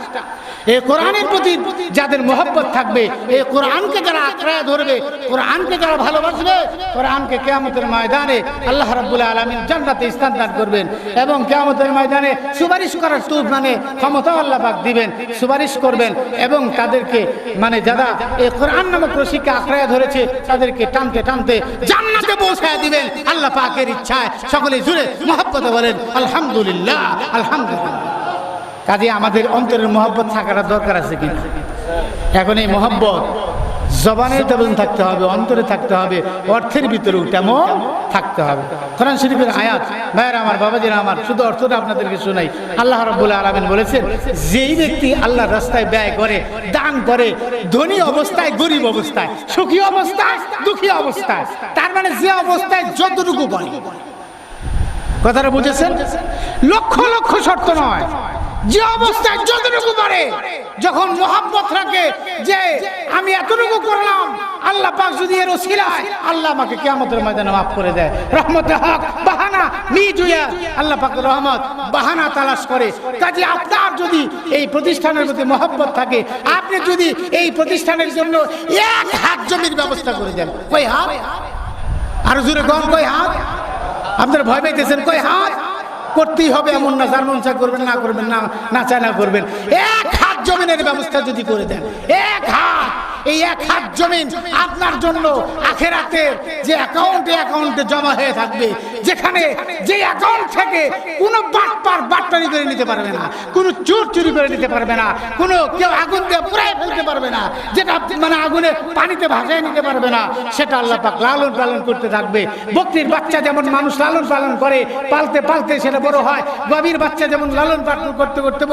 এই কোরআনের প্রতি যাদের মহব্বত থাকবে, এই কোরআনকে যারা আঁকড়ায় ধরবে, কোরআনকে যারা ভালোবাসবে, কোরআনকে কিয়ামতের ময়দানে আল্লাহ রাব্বুল আলামিন জান্নাতে স্থান দান করবেন এবং কিয়ামতের ময়দানে সুপারিশ করার মানে ক্ষমতা আল্লাহ পাক দিবেন, সুপারিশ করবেন এবং তাদেরকে মানে যারা এই কোরআন নামক রশিকে আঁকড়ায় ধরেছে তাদেরকে টানতে টানতে জান্নাতে পৌঁছায় দিবেন আল্লাহ পাকের ইচ্ছায়। সকলে জুড়ে মহব্বতে বলেন আলহামদুলিল্লাহ, আলহামদুলিল্লাহ। কাজে আমাদের অন্তরের মহব্বত থাকার দরকার আছে কিনা? এখন এই মহব্বত জবানে তেমন থাকতে হবে, অন্তরে থাকতে হবে, অর্থের ভিতরেও তেমন থাকতে হবে। কোরআন শরীফের আয়াত ভাইয়েরা আমার, বাবাজিরা আমার, শুধু অর্থটা আপনাদেরকে শোনাই। আল্লাহ রাব্বুল আলামিন বলেছেন, যেই ব্যক্তি আল্লাহর রাস্তায় ব্যয় করে, দান করে, ধনী অবস্থায়, গরিব অবস্থায়, সুখী অবস্থায়, দুঃখী অবস্থায়, তার মানে যে অবস্থায় যতটুকু বলে, কথাটা বুঝেছেন? লক্ষ লক্ষ শর্ত নয়, যে অবস্থায় যতটুকু পারে, যখন মহব্বত রাখে যে আমি এতটুকু করলাম, আল্লাহ পাক যদি এর ওসিলায় আল্লাহ আমাকে কিয়ামতের ময়দানে মাফ করে দেয়। রহমতে হক বাহানা মিজুয়া, আল্লাহ পাকের রহমত বাহানা তালাশ করে। কাজে আপনার যদি এই প্রতিষ্ঠানের প্রতি মহব্বত থাকে, আপনি যদি এই প্রতিষ্ঠানের জন্য এক হাত জমির ব্যবস্থা করে দেন, কই হাত? আরো জোরে কোন কই হাত? আপনারা ভয় পাইতেছেন, কই হাত? করতেই হবে এমন না, যার মন চায় করবেন, না করবেন না, না চায় না করবেন। এক হাত জমিনের ব্যবস্থা যদি করে দেন, এক হাত, এই এক হাত জমিন আপনার জন্য আখিরাতের যে অ্যাকাউন্টে জমা হয়ে থাকবে, যেখানে যে অ্যাকাউন্ট থেকে কোনো বাটপারি করে নিতে পারবে না, কোনো চোর চুরি করে নিতে পারবে না, কোনো কেউ আগুন দিয়ে পুরাই ফেলতে পারবে না, যেটা মানে আগুনে পানিতে ভাসায় নিতে পারবে না, সেটা আল্লাহ পাক লালন পালন করতে থাকবে। বকরির বাচ্চা যেমন মানুষ লালন পালন করে, পালতে পালতে সেটা বড় হয়, গাভীর বাচ্চা যেমন লালন পালন করতে করতে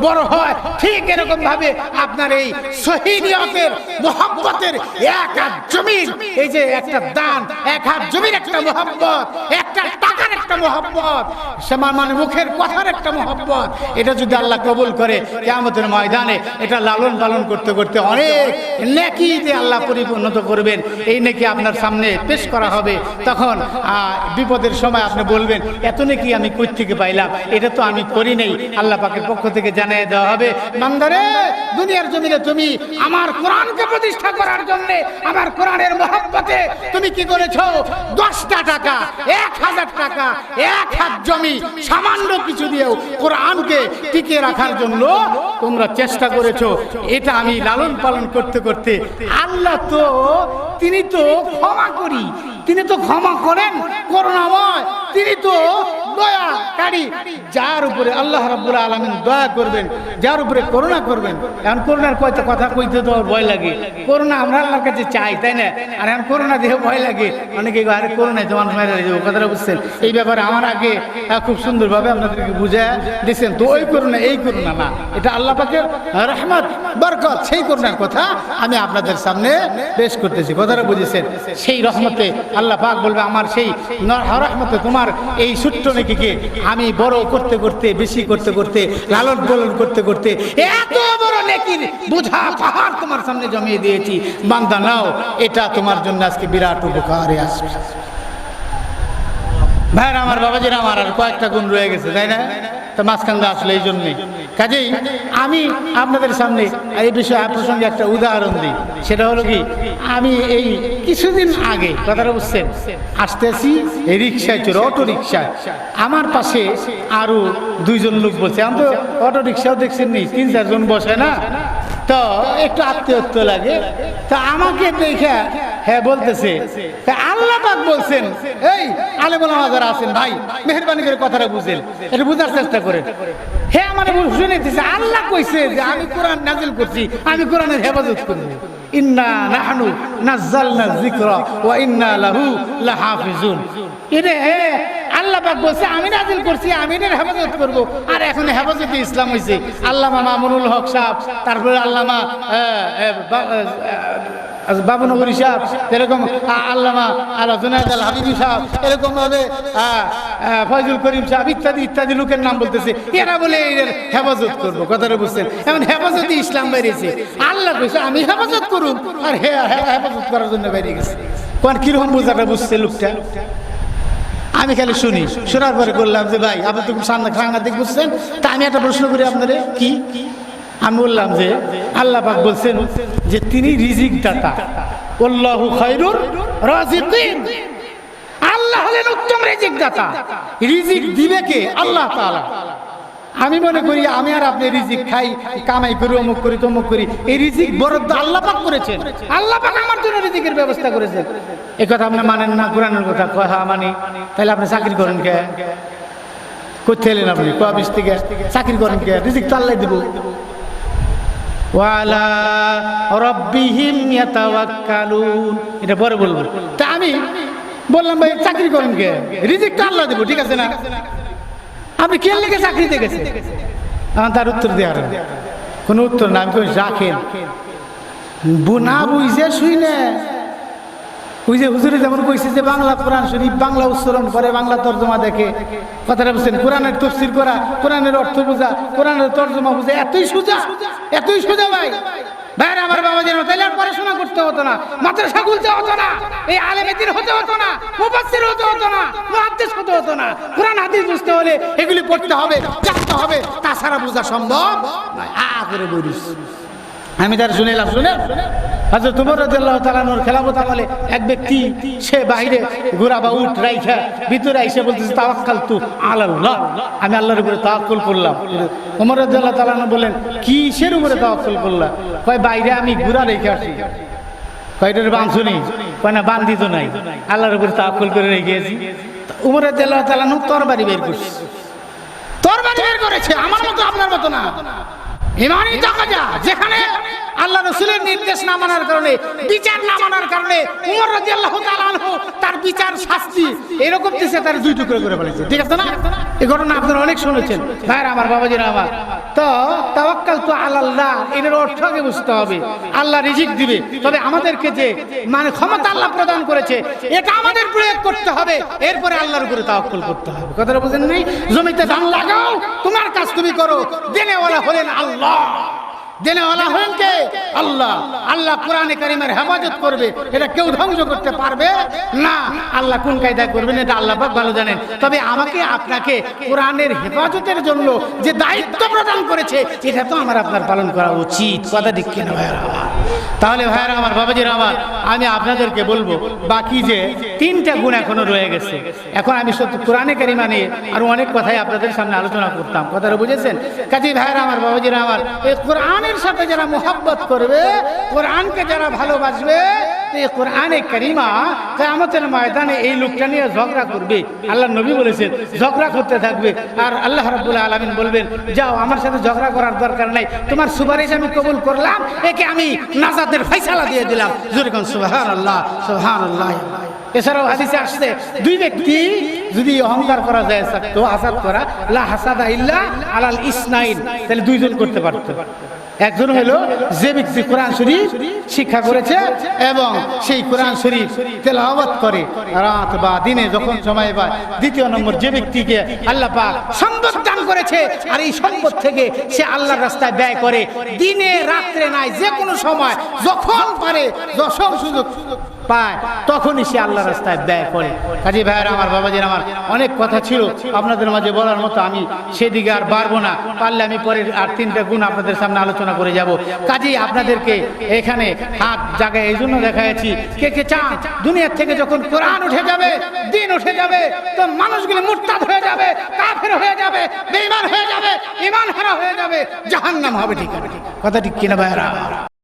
বড় হয়, ঠিক এরকম ভাবে আপনার এই শহীদিয়তের মোহাব্বতের এক হাত জমির, এই যে একটা দান, এক হাত জমির একটা মোহাব্বত, একটা টাকার একটা মোহাব্বত, মানে মুখের কথার একটা মোহাব্বত, এটা যদি আল্লাহ কবুল করে কিয়ামতের ময়দানে এটা লালন পালন করতে করতে অনেক নেকি দিয়ে আল্লাহ পরিপূর্ণত করবেন। এই নেকি আপনার সামনে পেশ করা হবে, তখন বিপদের সময় আপনি বলবেন, এত নেকি আমি কই থেকে পাইলাম? এটা তো আমি করি নাই, আল্লাহ পাকের পক্ষ থেকে জানিয়ে দেওয়া হবে, বান্দারে দুনিয়ার জমিনে তুমি আমার কোরআনকে প্রতিষ্ঠা করার জন্য, আমার কোরআনের মহব্বতে তুমি কি করেছো? 10টা টাকা, 1 1000 টাকা, 1 হাত জমি, সামান্য কিছু দিয়েও কোরআনকে টিকিয়ে রাখার জন্য তোমরা চেষ্টা করেছো। এটা আমি লালন পালন করতে করতে আল্লাহ তো তিনি তো ক্ষমা করি, তিনি তো ক্ষমা করেন, করুণাময়, তিনি তো দয়াকারী। যার উপরে আল্লাহ রাব্বুল আলামিন দয়া করবেন, যার উপরে করুণা করবেন। এখন করুণার কথা কইতে তো ভয় লাগে। করুণা আমরা আল্লাহর কাছে চাই, তাই না? আর এখন করুণা দেখে ভয় লাগে। অনেকে আরে করুণায় তোমার মায়েরা যাবো, কথাটা বুঝছেন? এই ব্যাপারে আমার আগে খুব সুন্দরভাবে আপনাদেরকে বুঝায় দিচ্ছেন। তো ওই করুণা এই করুণা না, এটা আল্লাহ পাকের রহমত বরকত, সেই করুণার কথা আমি আপনাদের সামনে পেশ করতেছি। কথাটা বুঝেছেন? সেই রহমতে আল্লাহ পাক বলবে আমার সেই রহমতে তোমার এই ছোট্ট নেকিকে আমি বড় করতে করতে, বেশি করতে করতে, লালন পালন করতে করতে এত বড় নেকির বোঝা পাহাড় তোমার সামনে জমিয়ে দিয়েছি। বান্দা নাও, এটা তোমার জন্য আজকে বিরাট উপকারে আসবে। ভাইরা আমার, বাবাজির আমার আর কয়েকটা গুণ রয়ে গেছে, তাই না? তো মাঝখানটা আসলে এই জন্যই। কাজেই আমি আপনাদের সামনে এই বিষয়ে প্রসঙ্গে একটা উদাহরণ দিই। সেটা হলো কি, আমি এই কিছুদিন আগে, কথাটা বুঝছেন, আসতেছি এই রিক্সায় চড়ে, অটো রিক্সায়। আমার পাশে আরো 2 জন লোক বসে। আমি তো অটো রিক্সাও দেখছেন নি, 3-4 জন বসে না, তো একটু আত্মীয়ত্ব লাগে। তা আমাকে দেখে হ্যাঁ বলতেছে, আল্লাহ পাক বলছেন, এই আলেম ওলামা যারা আছেন ভাই, মেহেরবানি করে কথাটা বুঝেন, এটা বুঝার চেষ্টা করেন। হ্যাঁ আমার শুনে দিচ্ছে, আল্লাহ কইছে যে আমি কোরআন নাজিল করছি, আমি কোরআনের হেফাজত করব। ইন্না নাহনু নাযালনা যিকরা ওয়া ইন্না লাহু লাহাফিজুন। এটা আল্লাহ পাক বলছে আমি নাজিল করছি, আমি এর হেফাজত করব। আর এখন হেফাজতে ইসলাম হইছে আল্লামা মামুনুল হক সাহেব, তারপরে আল্লামা বাবুনগরী সাহেব, এরকম আল্লামা আল্লাহ জুনায়েদ আল হাবিবি সাহেব, এরকম ভাবে ফয়জুল করিম সাহেব ইত্যাদি ইত্যাদি লোকের নাম বলতেছে। এরা বলে এর হেফাজত করবো। কথাটা বুঝছেন? এখন হেফাজতে ইসলাম বেরিয়েছে, আল্লাহ কইছে আমি হেফাজত করুন, আর হেফাজত করার জন্য বেরিয়ে গেছে। কোন কিরকম বোঝাটা বুঝছে লোকটা? আমি খালি শুনি, শোনার পরে বললাম যে ভাই আপনি তো সাংঘাতিক বুঝছেন। তা আমি একটা প্রশ্ন করি আপনাদের, কি? আমি বললাম যে আল্লাহ পাক বলছেন যে তিনি রিজিক দাতা, আল্লাহু খায়রুর রাজিকিন। আল্লাহ হলেন উত্তম রিজিক দাতা। রিজিক দিবে কে? আল্লাহ তাআলা। আমি মনে করি আমি আর আপনি রিজিক খাই, কামাই করি, অমুক করি, তমুক করি। এই রিজিক বরাদ্দ আল্লাহ পাক করেছেন। আল্লাহ পাক আমার জন্য রিজিকের ব্যবস্থা করেছেন। এই কথা আপনি মানেন না? কোরআনের কথা কয় হ্যাঁ মানি। তাহলে আপনি চাকরি করেন কে? করতে এলেন আপনি কবিস থেকে চাকরি করেন কে? রিজিক তো আল্লাহ দিব। ওয়ালা রাব্বিহিম ইয়াতাওয়াক্কালুন, এটা পরে বলবো। তা আমি বললাম ভাই চাকরি করেন কে? রিজিক তো আল্লাহ দেব, ঠিক আছে না? আপনি কে লেগে চাকরিতে গেছে? তার উত্তর দেওয়ার কোনো উত্তর না। আমি কই রাখেন, না বুঝে শুই না। ওই যে হুজুরে যেমন কইছে যে বাংলা কোরআন শরীফ বাংলা উচ্চারণ করে, বাংলা তর্জমা দেখে, কথাটা বুঝছেন? কোরআনের তাফসীর করা, কোরআনের অর্থ বোঝা, কোরআনের তর্জমা বোঝা এতই সোজা, এতই সোজা ভাই। ভাইরা আমার, বাবা যেন তাইলে আর পড়াশোনা করতে হতো না, মাদ্রাসা খুলতে হতো না, এই আলেম দ্বীন হতে হতো না, মুফাসসির হতে হতো না, মুহাদ্দিস হতে হতো না। কোরআন হাদিস বুঝতে হলে এগুলি পড়তে হবে, জানতে হবে, তাছাড়া বোঝা সম্ভব নয়। করে বলিস আমি তার শুনেলাম, শুনেন হযরত ওমর রাদিয়াল্লাহু তাআলা আনহুর খেলাফত আমলে এক ব্যক্তি সে বাইরে ঘোড়া বা উট রাইখা ভিতরে এসে বলতেছে তাওয়াক্কালতু আলাল্লাহ, আমি আল্লাহর উপরে তাওয়াক্কুল করলাম। ওমর রাদিয়াল্লাহু তাআলা আনহু বলেন কিসের উপরে তাওয়াক্কুল করলা? কয় বাইরে আমি ঘোড়া রেখে আসি। কয়টার বাঁধছনি? কয় না বান্ধি তো নাই, আল্লাহর উপরে তাওয়াক্কুল করে রেখে আসি। ওমর রাদিয়াল্লাহু তাআলা আনহু তরবারি বের করছে, তরবারি বের করেছে, আমার মতো আপনার মতো না। ইমানই তাকাজা, যেখানে আল্লাহ রাসূলের নির্দেশ না মানার কারণে, বিচার না মানার কারণে ওমর রাদিয়াল্লাহু তাআলা আনহু তার বিচার শাস্তি এরকম দিয়েছে, তার 2 টুকরো করে ফেলেছে, ঠিক আছে না? এই ঘটনা আপনারা অনেক শুনেছেন। ভাইরা আমার, বাবাজিরা আমার, তো তাওয়াক্কালতু আলাল্লাহ এর অর্থ আগে বুঝতে হবে। আল্লাহ রিজিক দিবে, তবে আমাদেরকে যে মানে ক্ষমতা আল্লাহ প্রদান করেছে এটা আমাদের প্রয়োগ করতে হবে, এরপরে আল্লাহর উপরে তাওয়াক্কুল করতে হবে। কথাটা বুঝেন নাই? জমিতে ধান লাগাও, তোমার কাজ তুমি করো, দেনেওয়ালা হলেন আল্লাহ। দেনেওয়ালা হলেন কে? আল্লাহ। আল্লাহ কোরআনে কারিমের হেফাজত করবে, এটা কেউ ধ্বংস করতে পারবে না। আল্লাহ কোন কায়দায় করবেন এটা আল্লাহ পাক ভালো জানেন। তবে আমাকে আপনাকে কোরআনের হেফাজতের জন্য যে দায়িত্ব প্রদান করেছে এটা তো আমার আপনার পালন করা উচিত। কথা ঠিক কিনা ভাইরা আমার? তাহলে ভাইরা আমার, বাবাজিরা আমার, আমি আপনাদেরকে বলবো বাকি যে 3টা গুণ এখনো রয়ে গেছে। এখন আমি সত্যি কোরআনে কারিমা নিয়ে আরো অনেক কথাই আপনাদের সামনে আলোচনা করতাম, কথাটা বুঝেছেন? কাজী ভাইরা আমার, বাবাজিরা আমার, এই কোরআনের সাথে যারা মোহাব্বত করবে, কোরআনকে যারা ভালোবাসবে, এই কোরআনে কারিমা কিয়ামতের ময়দানে এই লোকটা নিয়ে ঝগড়া করবে। আল্লাহ নবী বলেছেন ঝগড়া করতে থাকবে, আর আল্লাহ রাব্বুল আলামিন বলবেন যাও, আমার সাথে ঝগড়া করার দরকার নাই, তোমার সুপারিশ আমি কবুল করলাম, একে আমি নাজাতের ফয়সালা দিয়ে দিলাম। জোরে কোন সুবহানাল্লাহ, সুবহানাল্লাহ। এছাড়াও হাদিসে আসছে 2 ব্যক্তি যদি অহংকার করা যায় তো হাসাদ করা, লা হাসাদা ইল্লা আলাল ইসনাইন, তাহলে 2 জন করতে পারতো। একজন হলো যে ব্যক্তি কোরআন শরীফ শিক্ষা করেছে এবং সেই কোরআন শরীফ তেলাওয়াত করে রাত বা দিনে যখন সময় পায়। 2 নম্বর যে ব্যক্তিকে আল্লাহ পাক সম্পদ দান করেছে আর এই সম্পদ থেকে সে আল্লাহর রাস্তায় ব্যয় করে, দিনে রাত্রে নাই, যে কোনো সময় যখন পারে, যখন সুযোগ পায় তখনই সে আল্লাহর রাস্তায় ব্যয় করে। কাজী ভাইয়ের আমার, বাবাজির আমার, অনেক কথা ছিল আপনাদের মাঝে বলার মতো, আমি সেদিকে আর পারবো না। পারলে আমি পরের আর 3টা গুণ আপনাদের সামনে আলোচনা করে যাব। কাজী আপনাদেরকে এখানে হাত জায়গায় এই জন্য দেখাচ্ছি, কে কে চান দুনিয়ার থেকে যখন কোরআন উঠে যাবে, দিন উঠে যাবে, তো মানুষগুলো মুরতাদ হয়ে যাবে, কাফের হয়ে যাবে, বেঈমান হয়ে যাবে, ঈমান হারা হয়ে যাবে, জাহান্নাম হবে। ঠিক আছে? কথা ঠিক কিনা ভাইয়েরা?